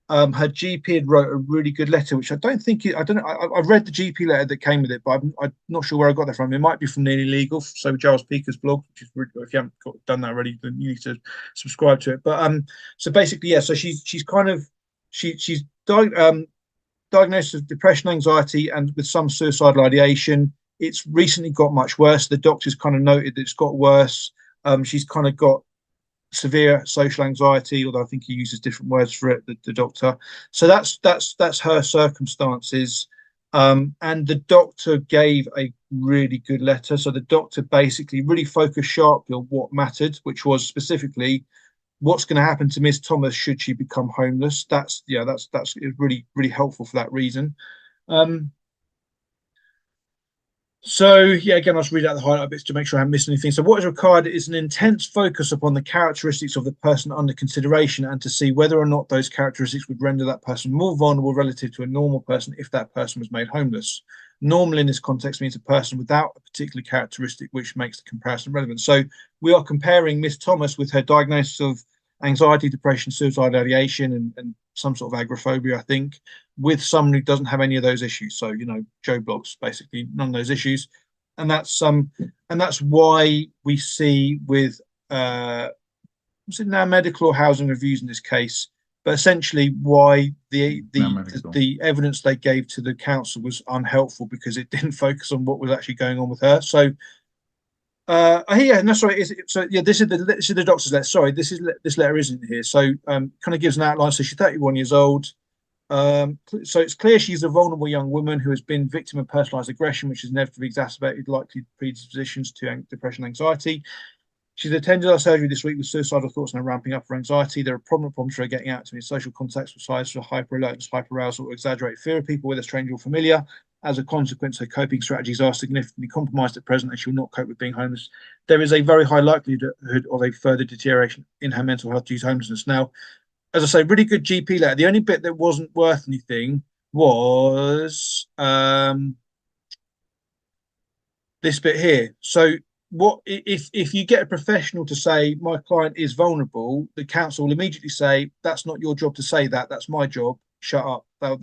her GP had wrote a really good letter, which I don't think I don't know. I read the GP letter that came with it, but I'm not sure where I got that from. It might be from Nearly Legal, so Giles Peaker's blog. Which is really, if you haven't done that already, then you need to subscribe to it. But so basically, yeah. So she's kind of she's diagnosed with depression, anxiety, and with some suicidal ideation. It's recently got much worse. The doctors kind of noted that it's got worse. She's kind of got severe social anxiety, although I think he uses different words for it, the doctor. So that's her circumstances. And the doctor gave a really good letter. So the doctor basically really focused sharply on what mattered, which was specifically what's going to happen to Miss Thomas should she become homeless. That's really, really helpful for that reason. So yeah, again, I'll just read out the highlight bits to make sure I haven't missed anything. So what is required is an intense focus upon the characteristics of the person under consideration and to see whether or not those characteristics would render that person more vulnerable relative to a normal person if that person was made homeless. Normal in this context means a person without a particular characteristic which makes the comparison relevant. So we are comparing Miss Thomas with her diagnosis of anxiety, depression, suicidal ideation, and some sort of agoraphobia, I think, with someone who doesn't have any of those issues. So, Joe Bloggs, basically none of those issues. And that's why we see with was it Now Medical or Housing Reviews in this case, but essentially why the evidence they gave to the council was unhelpful because it didn't focus on what was actually going on with her. So yeah, no, sorry. So yeah, this is the doctor's letter. Sorry, this letter isn't here. So kind of gives an outline. So she's 31 years old. So it's clear she's a vulnerable young woman who has been victim of personalized aggression, which has inevitably exacerbated likely predispositions to depression and anxiety. She's attended our surgery this week with suicidal thoughts and a ramping up her anxiety. There are prominent problems for her getting out to me social contacts with signs for hyper-alertness, hyper-arousal, or exaggerated fear of people, whether strange or familiar. As a consequence, her coping strategies are significantly compromised at present and she will not cope with being homeless. There is a very high likelihood of a further deterioration in her mental health due to homelessness. Now, as I say, really good GP letter. The only bit that wasn't worth anything was this bit here. So what if you get a professional to say my client is vulnerable, the council will immediately say that's not your job to say that. That's my job. Shut up. They'll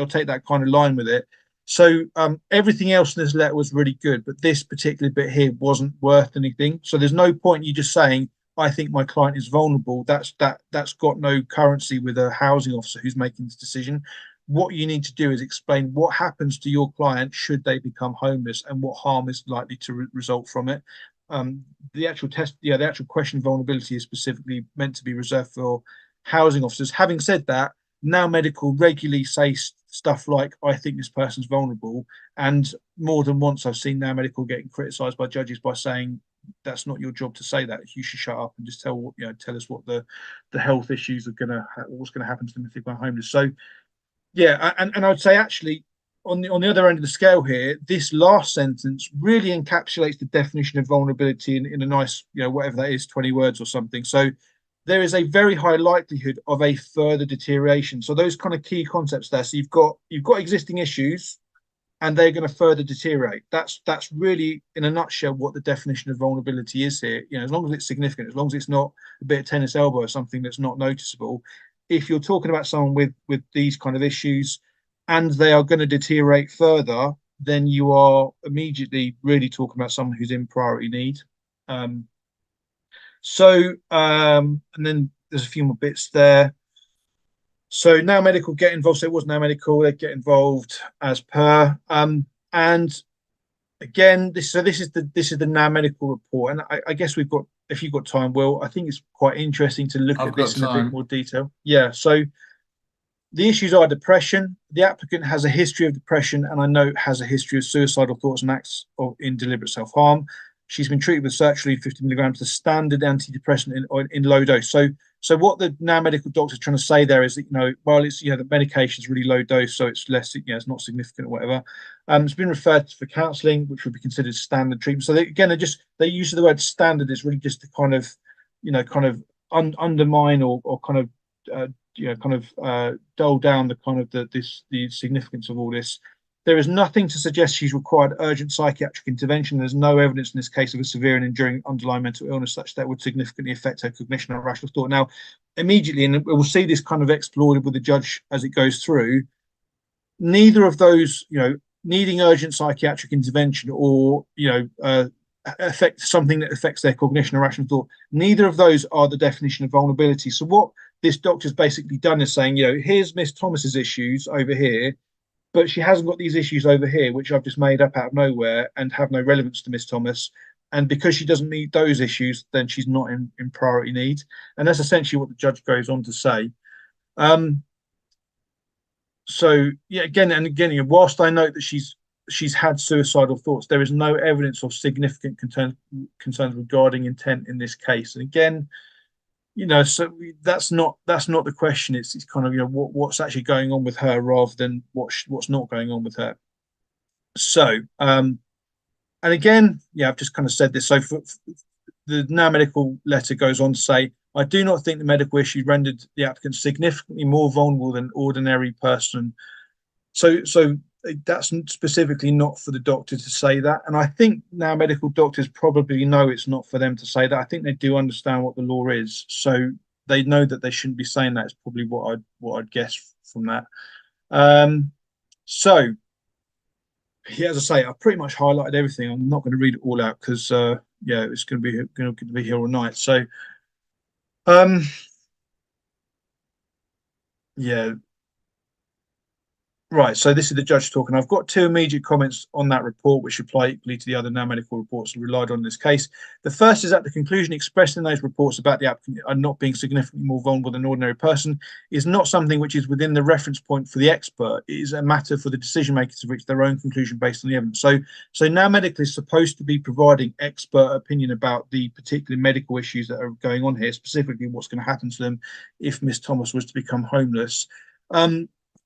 take that kind of line with it. So everything else in this letter was really good, but this particular bit here wasn't worth anything. So there's no point in you just saying I think my client is vulnerable. That's got no currency with a housing officer who's making this decision. What you need to do is explain what happens to your client should they become homeless and what harm is likely to result from it. The actual question of vulnerability is specifically meant to be reserved for housing officers. Having said that, Now Medical regularly say stuff like, I think this person's vulnerable. And more than once, I've seen Now Medical getting criticised by judges by saying, that's not your job to say that. You should shut up and just tell us what the health issues are what's going to happen to them if they become homeless. So yeah, and I would say actually on the other end of the scale here, this last sentence really encapsulates the definition of vulnerability in a nice, whatever that is, 20 words or something. So there is a very high likelihood of a further deterioration. So those kind of key concepts there. So you've got existing issues and they're going to further deteriorate. That's really, in a nutshell, what the definition of vulnerability is here. As long as it's significant, as long as it's not a bit of tennis elbow or something that's not noticeable. If you're talking about someone with these kind of issues and they are going to deteriorate further, then you are immediately really talking about someone who's in priority need. And then there's a few more bits there. So Now Medical get involved. So it was Now Medical. They get involved as per. And again, this is the Now Medical report. And I guess we've got, if you've got time, Will, I think it's quite interesting to look at this in a bit more detail. Yeah. So the issues are depression. The applicant has a history of depression, and I know has a history of suicidal thoughts and acts in deliberate self-harm. She's been treated with sertraline 50 milligrams, the standard antidepressant in low dose. So what the Now Medical doctor is trying to say there is that, while it's, the medication is really low dose, so it's less, it's not significant or whatever. It's been referred for counselling, which would be considered standard treatment. So they use the word standard is really just to kind of, undermine or kind of, dull down the kind of the significance of all this. There is nothing to suggest she's required urgent psychiatric intervention. There's no evidence in this case of a severe and enduring underlying mental illness such that would significantly affect her cognition or rational thought. Now, immediately, and we'll see this kind of explored with the judge as it goes through, neither of those, needing urgent psychiatric intervention or, affect something that affects their cognition or rational thought, neither of those are the definition of vulnerability. So what this doctor's basically done is saying, here's Miss Thomas's issues over here, but she hasn't got these issues over here, which I've just made up out of nowhere and have no relevance to Miss Thomas. And because she doesn't meet those issues, then she's not in priority need. And that's essentially what the judge goes on to say. So yeah, again, whilst I note that she's had suicidal thoughts, there is no evidence of significant concerns regarding intent in this case. And again, so that's not the question. It's kind of what's actually going on with her rather than what's not going on with her. So and again, I've just kind of said this. So the now medical letter goes on to say, I do not think the medical issue rendered the applicant significantly more vulnerable than ordinary person. So that's specifically not for the doctor to say that. And I think now medical doctors probably know it's not for them to say that. I think they do understand what the law is. So they know that they shouldn't be saying that. It's probably what I'd guess from that. So as I say, I've pretty much highlighted everything. I'm not going to read it all out because it's going to be here all night. So yeah. Right, so this is the judge talking. I've got two immediate comments on that report, which apply equally to the other now medical reports relied on in this case. The first is that the conclusion expressed in those reports about the applicant not being significantly more vulnerable than an ordinary person is not something which is within the reference point for the expert. It is a matter for the decision makers to reach their own conclusion based on the evidence. So now medical is supposed to be providing expert opinion about the particular medical issues that are going on here, specifically what's going to happen to them if Miss Thomas was to become homeless.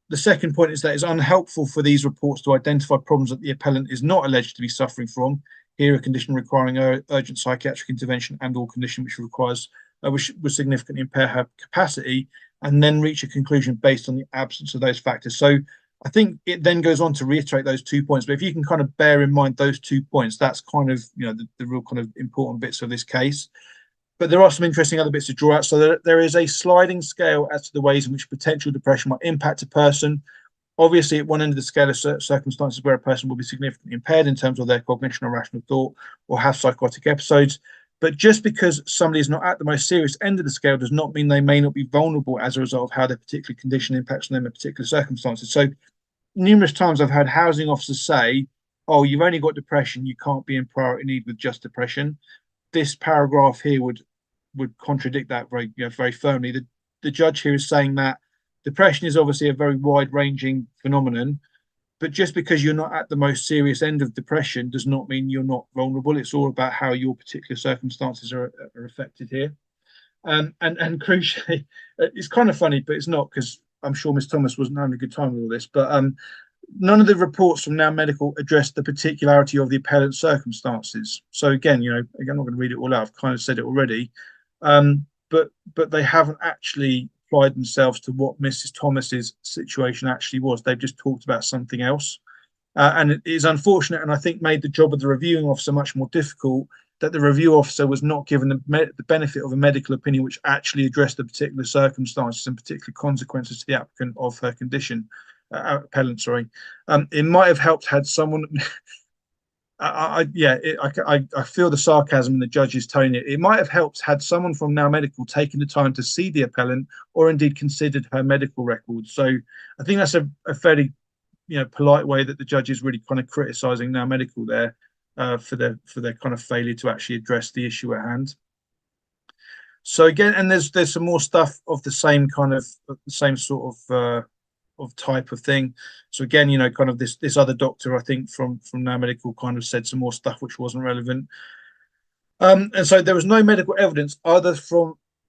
The second point is that it's unhelpful for these reports to identify problems that the appellant is not alleged to be suffering from. Here, a condition requiring urgent psychiatric intervention and/or condition which would significantly impair her capacity, and then reach a conclusion based on the absence of those factors. So I think it then goes on to reiterate those 2 points. But if you can kind of bear in mind those 2 points, that's kind of the real kind of important bits of this case. But there are some interesting other bits to draw out. So there is a sliding scale as to the ways in which potential depression might impact a person. Obviously, at one end of the scale of circumstances where a person will be significantly impaired in terms of their cognition or rational thought or have psychotic episodes. But just because somebody is not at the most serious end of the scale does not mean they may not be vulnerable as a result of how their particular condition impacts on them in particular circumstances. So numerous times I've heard housing officers say, oh, you've only got depression, you can't be in priority need with just depression. This paragraph here would contradict that very firmly. The judge here is saying that depression is obviously a very wide-ranging phenomenon, but just because you're not at the most serious end of depression does not mean you're not vulnerable. It's all about how your particular circumstances are affected here. And crucially, it's kind of funny, but it's not, because I'm sure Miss Thomas wasn't having a good time with all this, but none of the reports from Now Medical address the particularity of the appellant's circumstances. So again, I'm not going to read it all out. I've kind of said it already. But they haven't actually applied themselves to what Mrs. Thomas's situation actually was. They've just talked about something else. And it is unfortunate, and I think made the job of the reviewing officer much more difficult, that the review officer was not given the benefit of a medical opinion which actually addressed the particular circumstances and particular consequences to the applicant of her condition. Appellant, sorry. It might have helped had someone. I feel the sarcasm in the judge's tone. It might have helped had someone from Now Medical taken the time to see the appellant or indeed considered her medical records. So I think that's a fairly polite way that the judge is really kind of criticising Now Medical there for their kind of failure to actually address the issue at hand. So again, and there's some more stuff of the same kind of the same sort of type of thing. So again, kind of this other doctor, I think from Now Medical, kind of said some more stuff which wasn't relevant. And so there was no medical evidence other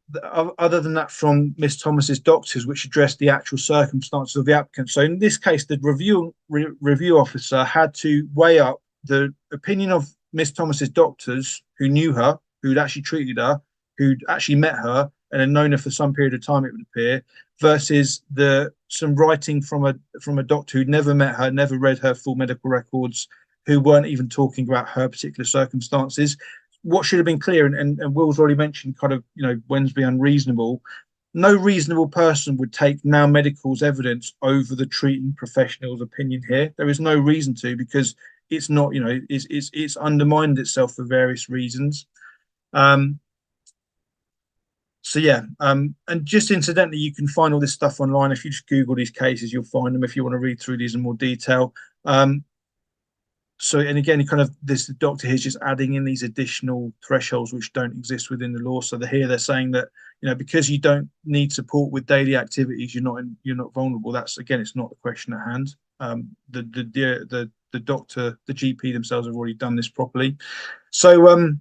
than that from Miss Thomas's doctors, which addressed the actual circumstances of the applicant. So in this case, the review officer had to weigh up the opinion of Miss Thomas's doctors, who knew her, who'd actually treated her, who'd actually met her, and had known her for some period of time, it would appear, versus some writing from a doctor who'd never met her, never read her full medical records, who weren't even talking about her particular circumstances. What should have been clear, and Will's already mentioned kind of, Wensby unreasonable. No reasonable person would take Now Medical's evidence over the treating professional's opinion here. There is no reason to, because it's not, it's undermined itself for various reasons. So yeah, and just incidentally, you can find all this stuff online. If you just Google these cases, you'll find them if you want to read through these in more detail. So, and again, kind of the doctor here is just adding in these additional thresholds which don't exist within the law. So they're saying that, because you don't need support with daily activities, you're not vulnerable. That's, again, it's not the question at hand. The doctor, the GP themselves have already done this properly. So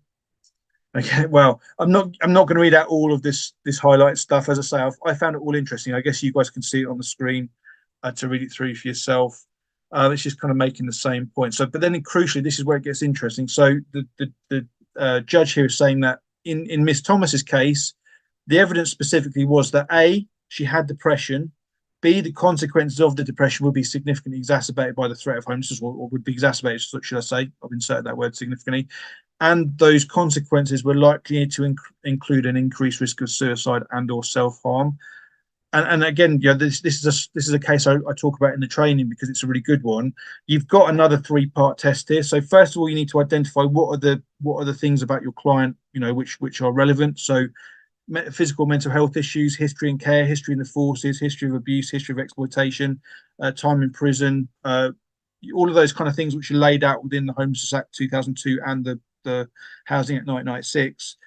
okay, well, I'm not going to read out all of this highlight stuff. As I say, I found it all interesting. I guess you guys can see it on the screen to read it through for yourself. It's just kind of making the same point. So, but then crucially, this is where it gets interesting. So the judge here is saying that in Miss Thomas's case, the evidence specifically was that A, she had depression, B, the consequences of the depression would be significantly exacerbated by the threat of homelessness, or would be exacerbated, should I say? I've inserted that word significantly. And those consequences were likely to include an increased risk of suicide and or self-harm. And again, this is a case I talk about in the training because it's a really good one. You've got another 3-part test here. So first of all, you need to identify what are the things about your client, which are relevant. So physical, mental health issues, history and care, history in the forces, history of abuse, history of exploitation, time in prison, all of those kind of things which are laid out within the Homelessness Act 2002 and the Housing Act 1996.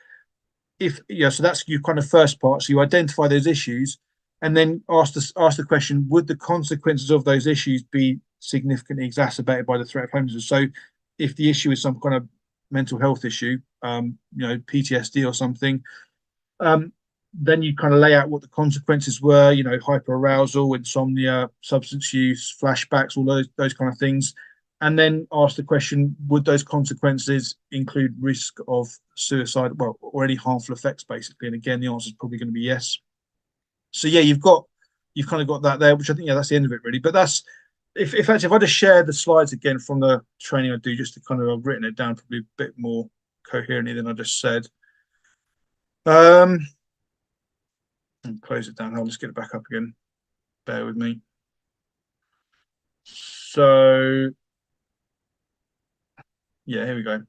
So that's your kind of first part. So you identify those issues, and then ask the question: would the consequences of those issues be significantly exacerbated by the threat of homelessness? So, if the issue is some kind of mental health issue, PTSD or something, then you kind of lay out what the consequences were. Hyperarousal, insomnia, substance use, flashbacks, all those kind of things. And then ask the question: would those consequences include risk of suicide, or any harmful effects, basically? And again, the answer is probably going to be yes. So yeah, you've kind of got that there, which I think, that's the end of it, really. But that's if I just share the slides again from the training I do, just to kind of, I've written it down probably a bit more coherently than I just said. And close it down. I'll just get it back up again. Bear with me. So yeah, here we go.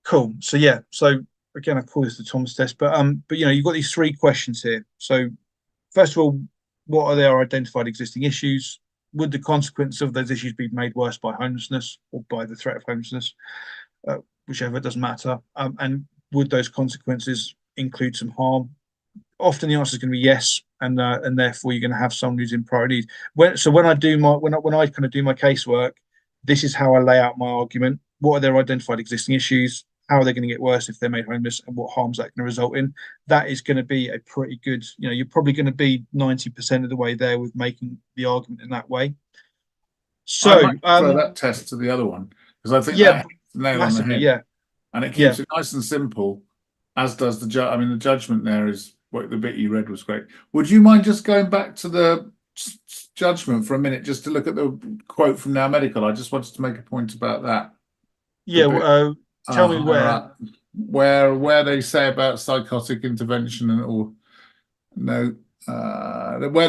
Cool. So yeah. So again, I call this the Thomas test, but you've got these 3 questions here. So first of all, what are their identified existing issues? Would the consequence of those issues be made worse by homelessness or by the threat of homelessness? Whichever, it doesn't matter. And would those consequences include some harm? Often the answer is going to be yes, and therefore you're going to have someone who's in prior need. When I do when I kind of do my casework, this is how I lay out my argument. What are their identified existing issues? How are they going to get worse if they're made homeless, and what harm's that going to result in? That is going to be a pretty good, you're probably going to be 90% of the way there with making the argument in that way. So I might throw that test to the other one, because I think that hits the nail on the head. Yeah, and it keeps it nice and simple, as does the judge. I mean, the judgment there is what the bit you read was great. Would you mind just going back to the judgment for a minute, just to look at the quote from Now Medical? I just wanted to make a point about that. Yeah, tell me where they say about psychotic intervention where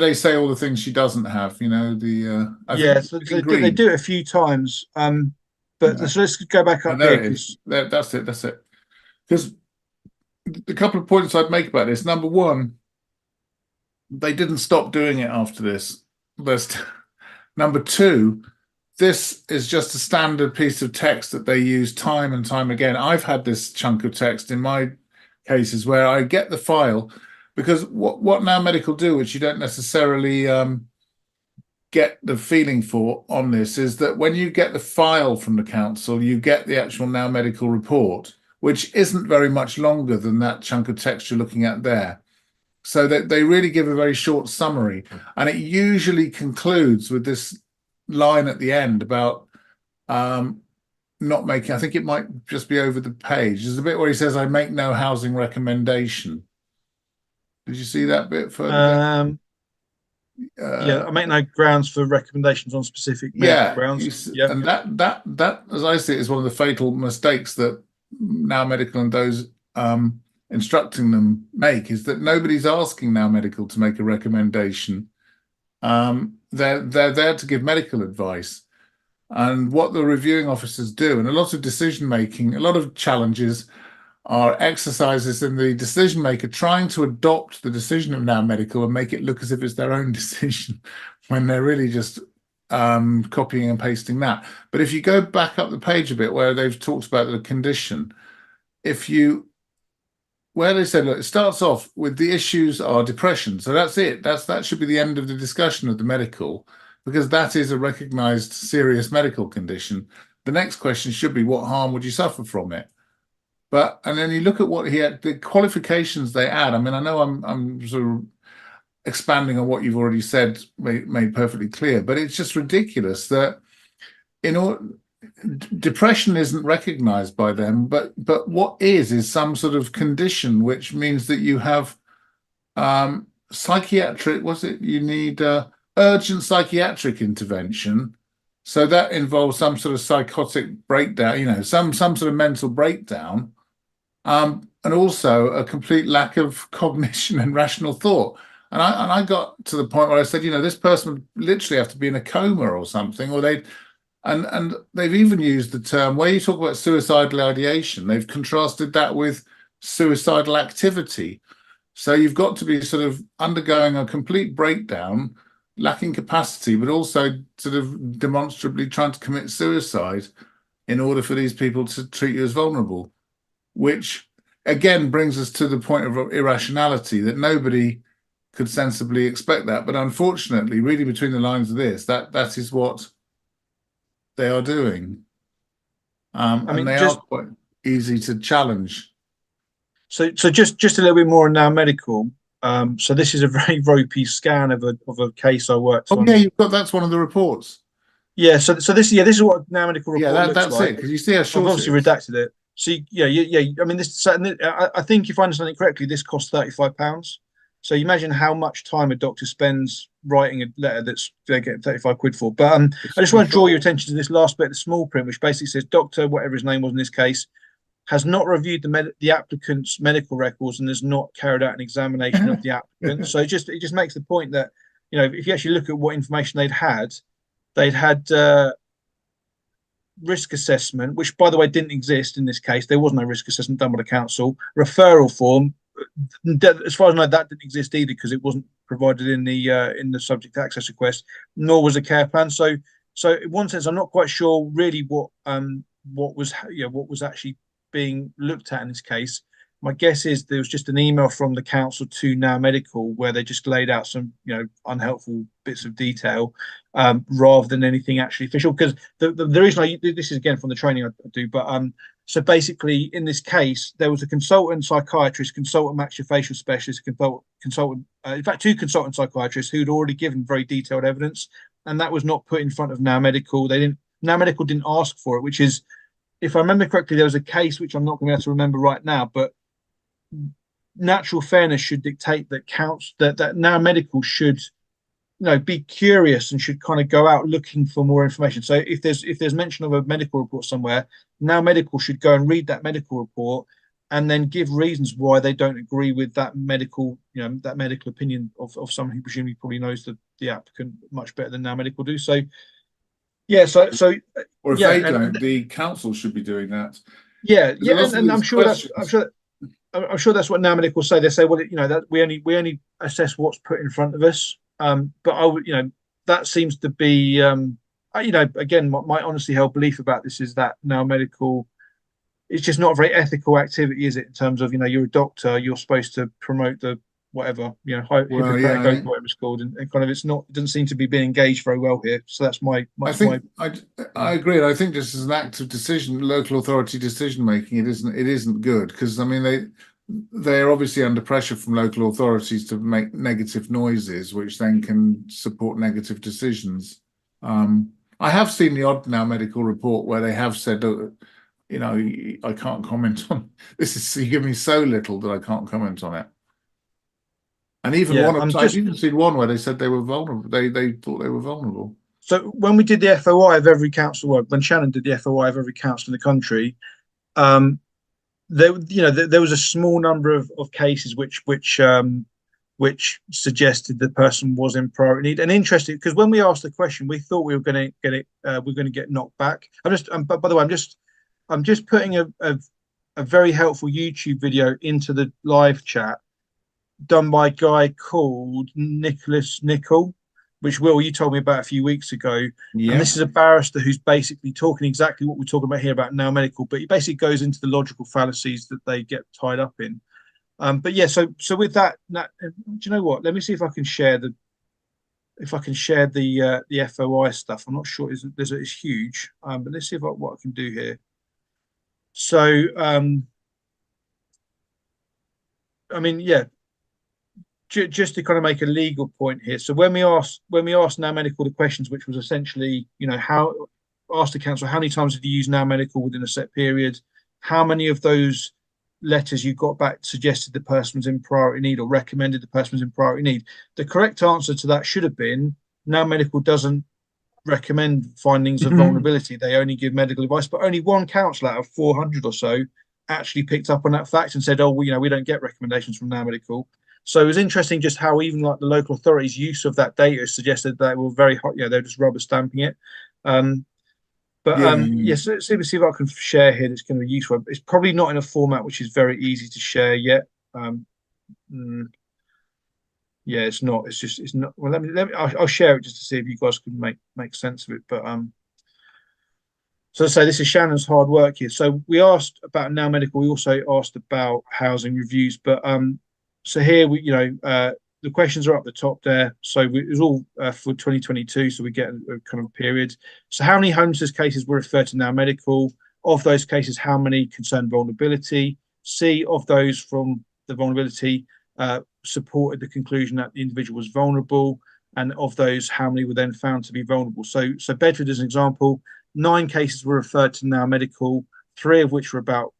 they say all the things she doesn't have. So they do it a few times. But let's go back up here. That's it. Because the couple of points I'd make about this: number one, they didn't stop doing it after this. Number two, this is just a standard piece of text that they use time and time again. I've had this chunk of text in my cases where I get the file, because what Now Medical do, which you don't necessarily get the feeling for on this, is that when you get the file from the council, you get the actual Now Medical report, which isn't very much longer than that chunk of text you're looking at there. So that they really give a very short summary, and it usually concludes with this line at the end about not making. I think it might just be over the page. There's a bit where he says, "I make no housing recommendation." Did you see that bit further down? Yeah, Uh, I make no grounds for recommendations on specific medical yeah, grounds. Yeah. and that, as I see it, is one of the fatal mistakes that Now Medical and those instructing them make, is that nobody's asking Now Medical to make a recommendation. They're there to give medical advice. And what the reviewing officers do, and a lot of decision making, a lot of challenges are exercises in the decision maker trying to adopt the decision of Now Medical and make it look as if it's their own decision when they're really just copying and pasting that. But if you go back up the page a bit where they've talked about the condition, where they said, look, it starts off with the issues are depression. So that's it. That should be the end of the discussion of the medical, because that is a recognized serious medical condition. The next question should be, what harm would you suffer from it? And then you look at what he had, the qualifications they add. I mean, I know I'm sort of expanding on what you've already said, made perfectly clear, but it's just ridiculous that depression isn't recognized by them, but what is some sort of condition which means that you have psychiatric, you need urgent psychiatric intervention. So that involves some sort of psychotic breakdown, some sort of mental breakdown, and also a complete lack of cognition and rational thought. And I got to the point where I said, this person would literally have to be in a coma or something, or and they've even used the term, where you talk about suicidal ideation, they've contrasted that with suicidal activity. So you've got to be sort of undergoing a complete breakdown, lacking capacity, but also sort of demonstrably trying to commit suicide in order for these people to treat you as vulnerable, which again brings us to the point of irrationality, that nobody could sensibly expect that. But unfortunately, reading between the lines of this, that is what they are doing. And they are quite easy to challenge. So just a little bit more on Now Medical. So this is a very ropey scan of a case I worked on. Yeah, you've got, that's one of the reports. Yeah, so this is what Now Medical report looks that's like. it, because you see how short I've obviously redacted it. So yeah. I mean, I think if I understand it correctly, this costs £35. So you imagine how much time a doctor spends writing a letter that's they're getting 35 quid for. But I just want to draw your attention to this last bit, the small print, which basically says, Doctor, whatever his name was in this case, has not reviewed the applicant's medical records and has not carried out an examination of the applicant. So it just makes the point that, if you actually look at what information they'd had risk assessment, which by the way didn't exist in this case. There was no risk assessment done by the council. Referral form, as far as I know, that didn't exist either, because it wasn't provided in the subject access request, nor was a care plan. So in one sense, I'm not quite sure really what was actually being looked at in this case. My guess is there was just an email from the council to Now Medical where they just laid out some unhelpful bits of detail, rather than anything actually official. Because the reason this is again from the training I do, but so basically in this case there was a consultant psychiatrist, consultant maxillofacial specialist, consultant in fact two consultant psychiatrists who'd already given very detailed evidence, and that was not put in front of Now Medical. Now Medical didn't ask for it, which is, if I remember correctly, there was a case which I'm not going to be able to remember right now, but natural fairness should dictate that Now Medical should, be curious and should kind of go out looking for more information. So if there's mention of a medical report somewhere, Now Medical should go and read that medical report and then give reasons why they don't agree with that medical opinion of someone who presumably probably knows the applicant much better than Now Medical do. So yeah, or if they don't, the council should be doing that. Yeah, and I'm sure that's what Now Medical say. They say, well, that we only assess what's put in front of us. But I would, that seems to be, again, my honestly held belief about this is that Now Medical, it's just not a very ethical activity, is it? In terms of, you're a doctor, you're supposed to promote the whatever, Hippocratic oath, whatever it's called, and kind of it doesn't seem to be being engaged very well here. So that's I agree. And I think just as an act of local authority decision making, it isn't good, because I mean they're obviously under pressure from local authorities to make negative noises, which then can support negative decisions. I have seen the odd Now Medical report where they have said, you know, I can't comment on this. You give me so little that I can't comment on it. And even Yeah, I've even seen one where they said they were vulnerable. They thought they were vulnerable. so when we did the FOI of every council, when Shannon did the FOI of every council in the country, there there was a small number of cases which suggested the person was in priority need. And interesting, because when we asked the question, we thought we were going to get it, we're going to get knocked back. But by the way, I'm just putting a very helpful YouTube video into the live chat done by a guy called Nicholas Nicol, which Will, you told me about a few weeks ago. Yeah. And this is a barrister who's basically talking exactly what we're talking about here about Now Medical, but he basically goes into the logical fallacies that they get tied up in. But yeah, so with that, do you know what? Let me see if I can share the FOI stuff. I'm not sure it's huge, but let's see what I can do here. So I mean, yeah, just to kind of make a legal point here. So when we asked Now Medical the questions, which was essentially, asked the council how many times did you use Now Medical within a set period, how many of those letters you got back suggested the person was in priority need or recommended the person was in priority need. The correct answer to that should have been Now Medical doesn't recommend findings of vulnerability. They only give medical advice, but only one council out of 400 or so actually picked up on that fact and said, oh, we don't get recommendations from Now Medical. So it was interesting just how even like the local authorities' use of that data suggested they were very hot. They're just rubber stamping it. Yes, let's see if I can share here. That's going to be useful. It's probably not in a format which is very easy to share yet. Yeah, it's not. It's not. Well, let me. I'll share it just to see if you guys can make sense of it. But so to say, this is Shannon's hard work here. So we asked about Now Medical. We also asked about housing reviews. But so here the questions are up the top there. So it was all for 2022. So we get a kind of period. So how many homelessness cases were referred to Now Medical? Of those cases, how many concerned vulnerability? C, of those from the vulnerability supported the conclusion that the individual was vulnerable. And of those, how many were then found to be vulnerable? So Bedford, as an example, 9 cases were referred to Now Medical, 3 of which were about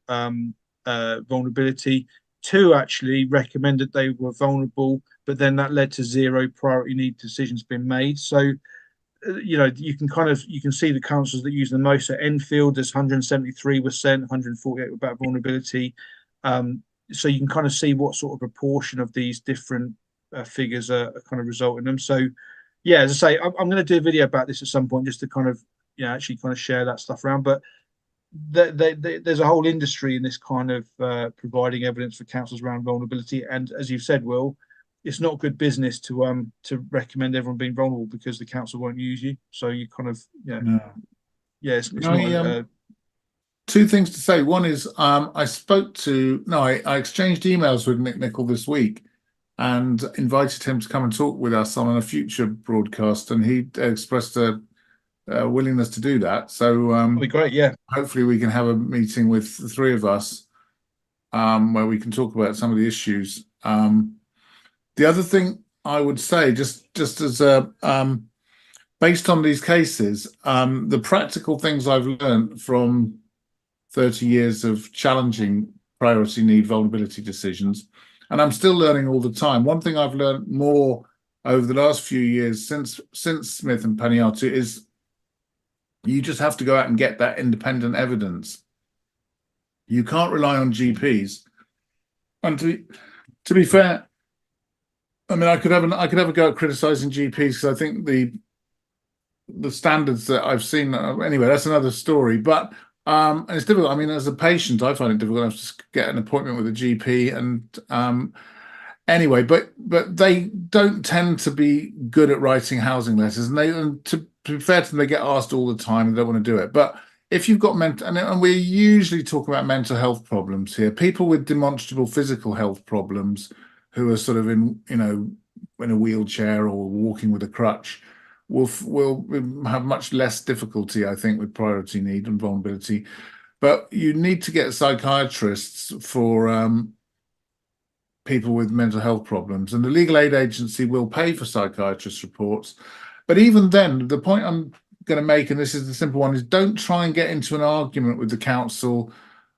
vulnerability. 2 actually recommended they were vulnerable, but then that led to 0 priority need decisions being made. So, you can see the councils that use the most. At Enfield, there's 173 were sent, 148 were about vulnerability. So you can kind of see what sort of proportion of these different figures are kind of resulting in them. So, yeah, as I say, I'm going to do a video about this at some point just to kind of, actually kind of share that stuff around. But there's a whole industry in this kind of providing evidence for councils around vulnerability. And as you've said, Will, it's not good business to recommend everyone being vulnerable because the council won't use you. So you kind of, it's not. 2 things to say. One is I exchanged emails with Nick Nicol this week and invited him to come and talk with us on a future broadcast, and he expressed a willingness to do that. So that'd be great. Yeah, hopefully we can have a meeting with the 3 of us where we can talk about some of the issues. The other thing I would say, just as a based on these cases, the practical things I've learned from 30 years of challenging priority need vulnerability decisions, and I'm still learning all the time. One thing I've learned more over the last few years since Smith and Paniatu is you just have to go out and get that independent evidence. You can't rely on GPs. And to be fair, I mean, I could have a go at criticizing GPs because I think the standards that I've seen anyway, that's another story. But and it's difficult. I mean, as a patient, I find it difficult enough to get an appointment with a GP. And anyway, but they don't tend to be good at writing housing letters, and to be fair to them, they get asked all the time and they don't want to do it. But if you've got and we're usually talking about mental health problems here, people with demonstrable physical health problems who are sort of in a wheelchair or walking with a crutch will have much less difficulty, I think, with priority need and vulnerability. But you need to get psychiatrists for people with mental health problems, and the Legal Aid Agency will pay for psychiatrist reports. But even then, the point I'm going to make, and this is the simple one, is don't try and get into an argument with the council.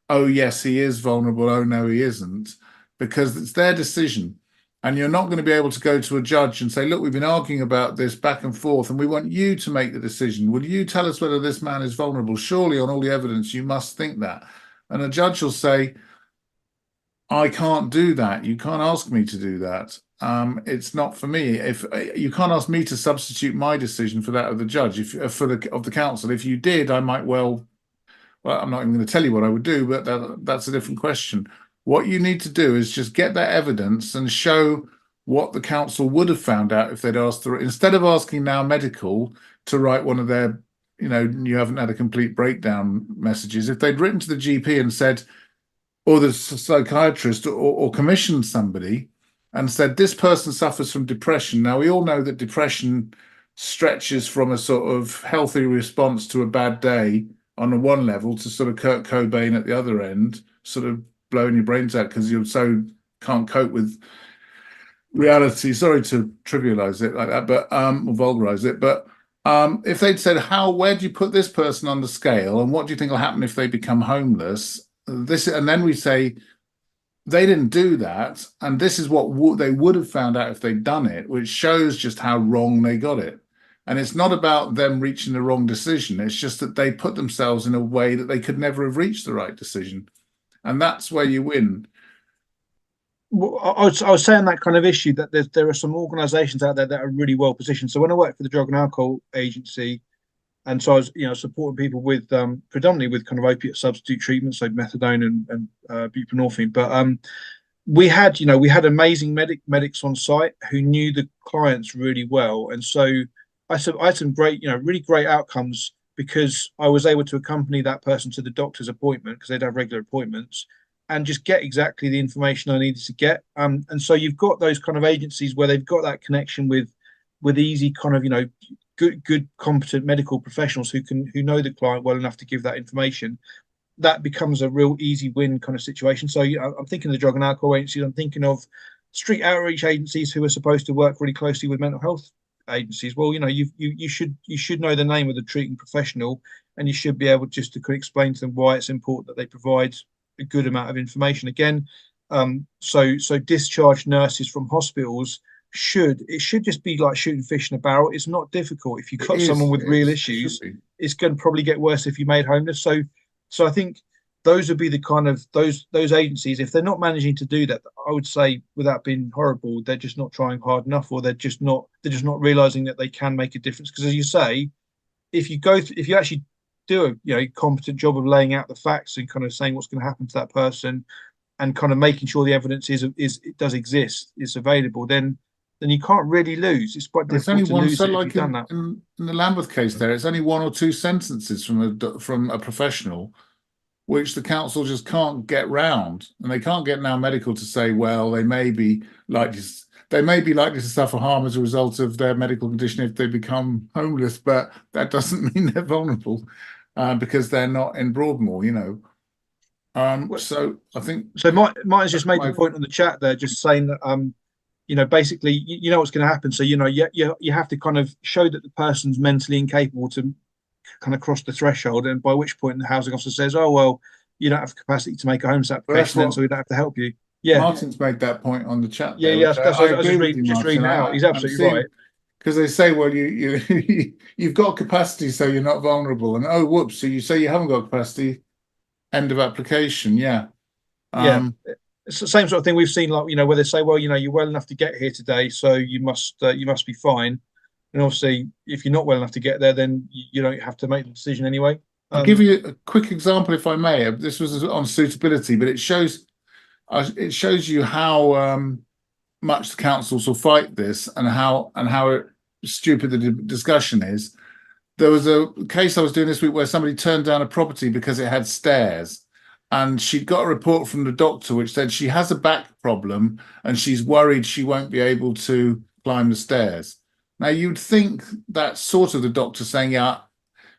Oh, yes, he is vulnerable. Oh, no, he isn't, because it's their decision. And you're not going to be able to go to a judge and say, look, we've been arguing about this back and forth, and we want you to make the decision. Will you tell us whether this man is vulnerable? Surely, on all the evidence, you must think that. And a judge will say, I can't do that. You can't ask me to do that. It's not for me. If you can't ask me to substitute my decision for that of the judge, if for the council, if you did, I might well, I'm not even going to tell you what I would do, but that's a different question. What you need to do is just get that evidence and show what the council would have found out if they'd asked instead of asking Now Medical to write one of their, you haven't had a complete breakdown messages. If they'd written to the GP and said, or the psychiatrist, or commissioned somebody and said, this person suffers from depression. Now, we all know that depression stretches from a sort of healthy response to a bad day on the one level to sort of Kurt Cobain at the other end, sort of blowing your brains out because you so can't cope with reality. Sorry to trivialize it like that, but or vulgarize it. But if they'd said, where do you put this person on the scale, and what do you think will happen if they become homeless? And then we say they didn't do that, and this is what they would have found out if they'd done it, which shows just how wrong they got it. And it's not about them reaching the wrong decision. It's just that they put themselves in a way that they could never have reached the right decision. And that's where you win. Well, I was saying that kind of issue that there are some organisations out there that are really well positioned. So when I worked for the Drug and Alcohol Agency, and so I was, supporting people with predominantly with kind of opiate substitute treatments, like methadone and buprenorphine. But we had amazing medics on site who knew the clients really well, and so I had some great, really great outcomes because I was able to accompany that person to the doctor's appointment because they'd have regular appointments and just get exactly the information I needed to get. And so you've got those kind of agencies where they've got that connection with easy kind of, good competent medical professionals who know the client well enough to give that information. That becomes a real easy win kind of situation. So I'm thinking of the drug and alcohol agencies. I'm thinking of street outreach agencies who are supposed to work really closely with mental health agencies. Well, you should know the name of the treating professional, and you should be able just to explain to them why it's important that they provide a good amount of information. Again, so discharged nurses from hospitals should just be like shooting fish in a barrel. It's not difficult. If you've got someone with real issues, it's going to probably get worse if you made homeless. So I think those would be the kind of those agencies. If they're not managing to do that, I would say, without being horrible, they're just not trying hard enough, or they're just not realizing that they can make a difference. Because as you say, if you actually do a competent job of laying out the facts and kind of saying what's going to happen to that person, and kind of making sure the evidence it does exist, is available, then you can't really lose. It's quite difficult to lose if you've done that. In the Lambeth case, it's only one or two sentences from a professional, which the council just can't get round, and they can't get Now Medical to say, well, they may be likely to suffer harm as a result of their medical condition if they become homeless, but that doesn't mean they're vulnerable because they're not in Broadmoor, So I think Mike has just made the point on the chat there, just saying that basically, you know what's going to happen. So, you have to kind of show that the person's mentally incapable to kind of cross the threshold, and by which point the housing officer says, oh, well, you don't have capacity to make a homeless application, so we don't have to help you. Yeah. Martin's made that point on the chat. Yeah, that's I was just reading out. He's absolutely right. Because they say, well, you've got capacity, so you're not vulnerable. And oh, whoops, so you say you haven't got capacity, end of application. Yeah. It's the same sort of thing we've seen, like, where they say, well, you're well enough to get here today, so you must be fine. And obviously, if you're not well enough to get there, then you don't have to make the decision anyway. I'll give you a quick example, if I may. This was on suitability, but it shows you how much the councils will fight this, and how stupid the discussion is. There was a case I was doing this week where somebody turned down a property because it had stairs. And she'd got a report from the doctor which said she has a back problem and she's worried she won't be able to climb the stairs. Now, you'd think that's sort of the doctor saying, yeah,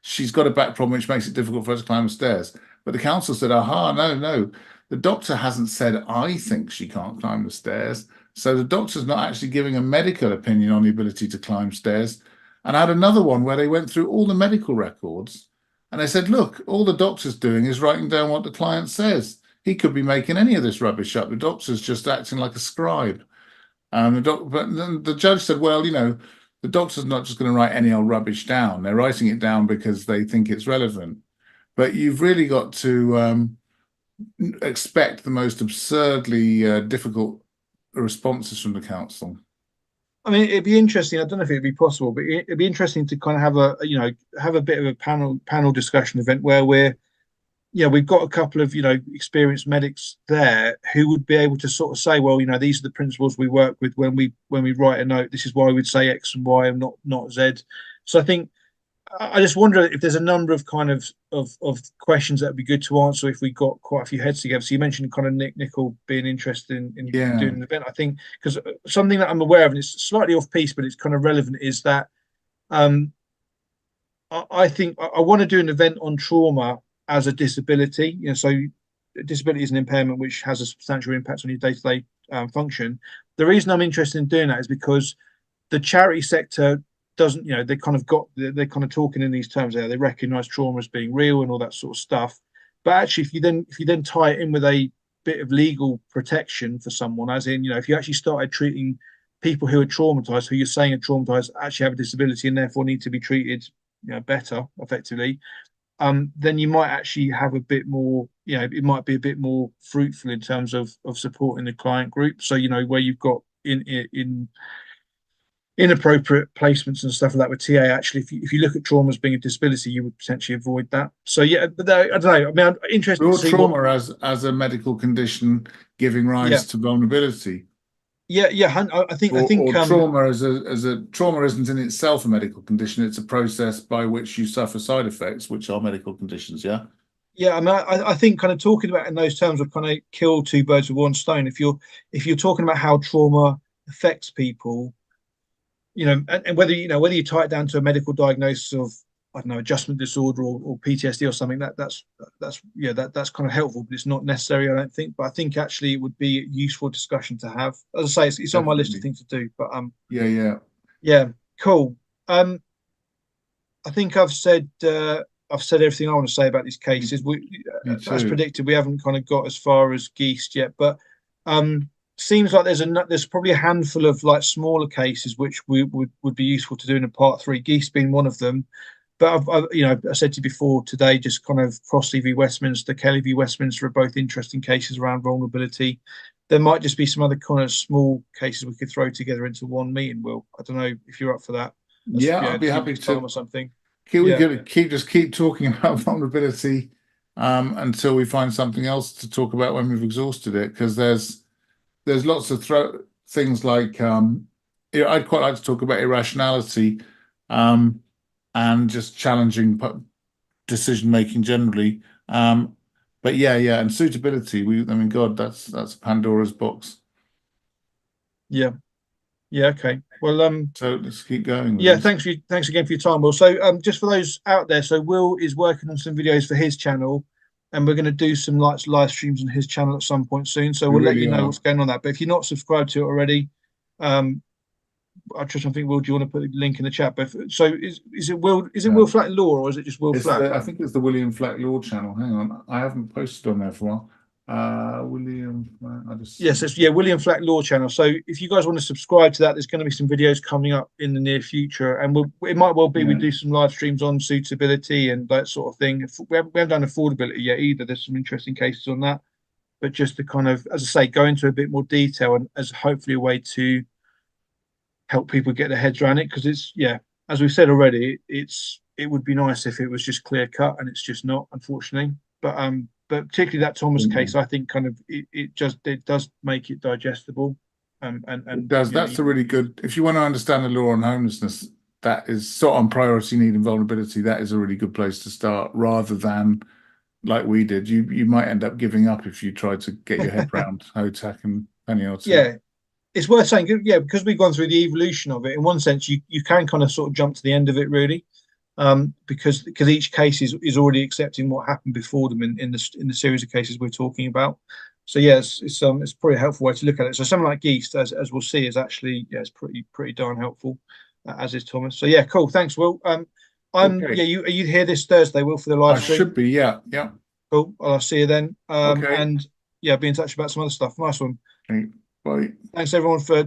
she's got a back problem which makes it difficult for her to climb the stairs. But the council said, no. The doctor hasn't said, I think she can't climb the stairs. So the doctor's not actually giving a medical opinion on the ability to climb stairs. And I had another one where they went through all the medical records and they said, look, all the doctor's doing is writing down what the client says. He could be making any of this rubbish up. The doctor's just acting like a scribe. But then the judge said, well, the doctor's not just going to write any old rubbish down. They're writing it down because they think it's relevant. But you've really got to expect the most absurdly difficult responses from the council. I mean, it'd be interesting. I don't know if it'd be possible, but it'd be interesting to kind of have a bit of a panel discussion event where we've got a couple of experienced medics there who would be able to sort of say, well, these are the principles we work with when we write a note. This is why we'd say X and Y and not Z. So I think I just wonder if there's a number of kind of questions that would be good to answer if we got quite a few heads together. So you mentioned kind of Nickel being interested in doing an event. I think because something that I'm aware of, and it's slightly off piece, but it's kind of relevant, is that I think I want to do an event on trauma as a disability. So disability is an impairment which has a substantial impact on your day-to-day function. The reason I'm interested in doing that is because the charity sector doesn't, they're kind of talking in these terms there. They recognize trauma as being real and all that sort of stuff. But actually, if you then tie it in with a bit of legal protection for someone, as in, if you actually started treating people who are traumatized, who you're saying are traumatized, actually have a disability and therefore need to be treated, better, effectively, then you might actually have a bit more, it might be a bit more fruitful in terms of supporting the client group. So, where you've got in inappropriate placements and stuff like that with TA, actually, if you look at trauma as being a disability, you would potentially avoid that. So yeah, but I don't know. I mean, I'm interested to see trauma as a medical condition giving rise to vulnerability. Yeah, I think trauma as a trauma isn't in itself a medical condition. It's a process by which you suffer side effects, which are medical conditions. Yeah. Yeah, I mean, I think kind of talking about it in those terms would kind of kill two birds with one stone. If you're talking about how trauma affects people, and whether you tie it down to a medical diagnosis of, I don't know, adjustment disorder or PTSD or something, that's kind of helpful, but it's not necessary, I don't think. But I think actually it would be a useful discussion to have. As I say, it's on my list of things to do. But yeah, cool. I think I've said everything I want to say about these cases. As predicted, we haven't kind of got as far as Geest yet, but seems like there's probably a handful of like smaller cases which would be useful to do in a part 3. Geest being one of them. But I said to you before today, just kind of Crossley v Westminster, Kelly v Westminster are both interesting cases around vulnerability. There might just be some other kind of small cases we could throw together into one meeting. Will, I don't know if you're up for that. I'd be happy to or something. Keep talking about vulnerability until we find something else to talk about when we've exhausted it, because there's lots of things like I'd quite like to talk about irrationality and just challenging decision making generally. But and suitability. God, that's Pandora's box. Yeah. Okay. Well, so let's keep going. Yeah, thanks again for your time, Will. So, just for those out there, so Will is working on some videos for his channel, and we're going to do some live streams on his channel at some point soon. So we'll let you know what's going on that. But if you're not subscribed to it already, I think, Will, do you want to put a link in the chat? But so is it Will? Is it Will Flack Law, or is it just Will Flack? I think it's the William Flack Law channel. Hang on, I haven't posted on there for a while. William, William Flack Law channel. So if you guys want to subscribe to that, there's going to be some videos coming up in the near future, and it might well be we do some live streams on suitability and that sort of thing. We haven't done affordability yet either. There's some interesting cases on that, but just to kind of, as I say, go into a bit more detail and as hopefully a way to help people get their heads around it, because it's as we've said already, it would be nice if it was just clear cut, and it's just not, unfortunately. But particularly that Thomas case, I think kind of it does make it digestible. And it does. That's a really good. If you want to understand the law on homelessness, that is sort on priority need and vulnerability. That is a really good place to start, rather than like we did. You might end up giving up if you try to get your head around HOTAC and penny or two. Yeah, it's worth saying, because we've gone through the evolution of it. In one sense, you can kind of sort of jump to the end of it, really. Because each case is already accepting what happened before them in the series of cases we're talking about. So yes, it's probably a helpful way to look at it. So something like Geest, as we'll see, is actually it's pretty darn helpful. as is Thomas. So yeah, cool. Thanks, Will. Okay. Yeah, are you here this Thursday, Will, for the live I stream? should be, yeah. Cool. Well, I'll see you then. Okay. And yeah, be in touch about some other stuff. Nice one. Okay. Bye. Thanks everyone for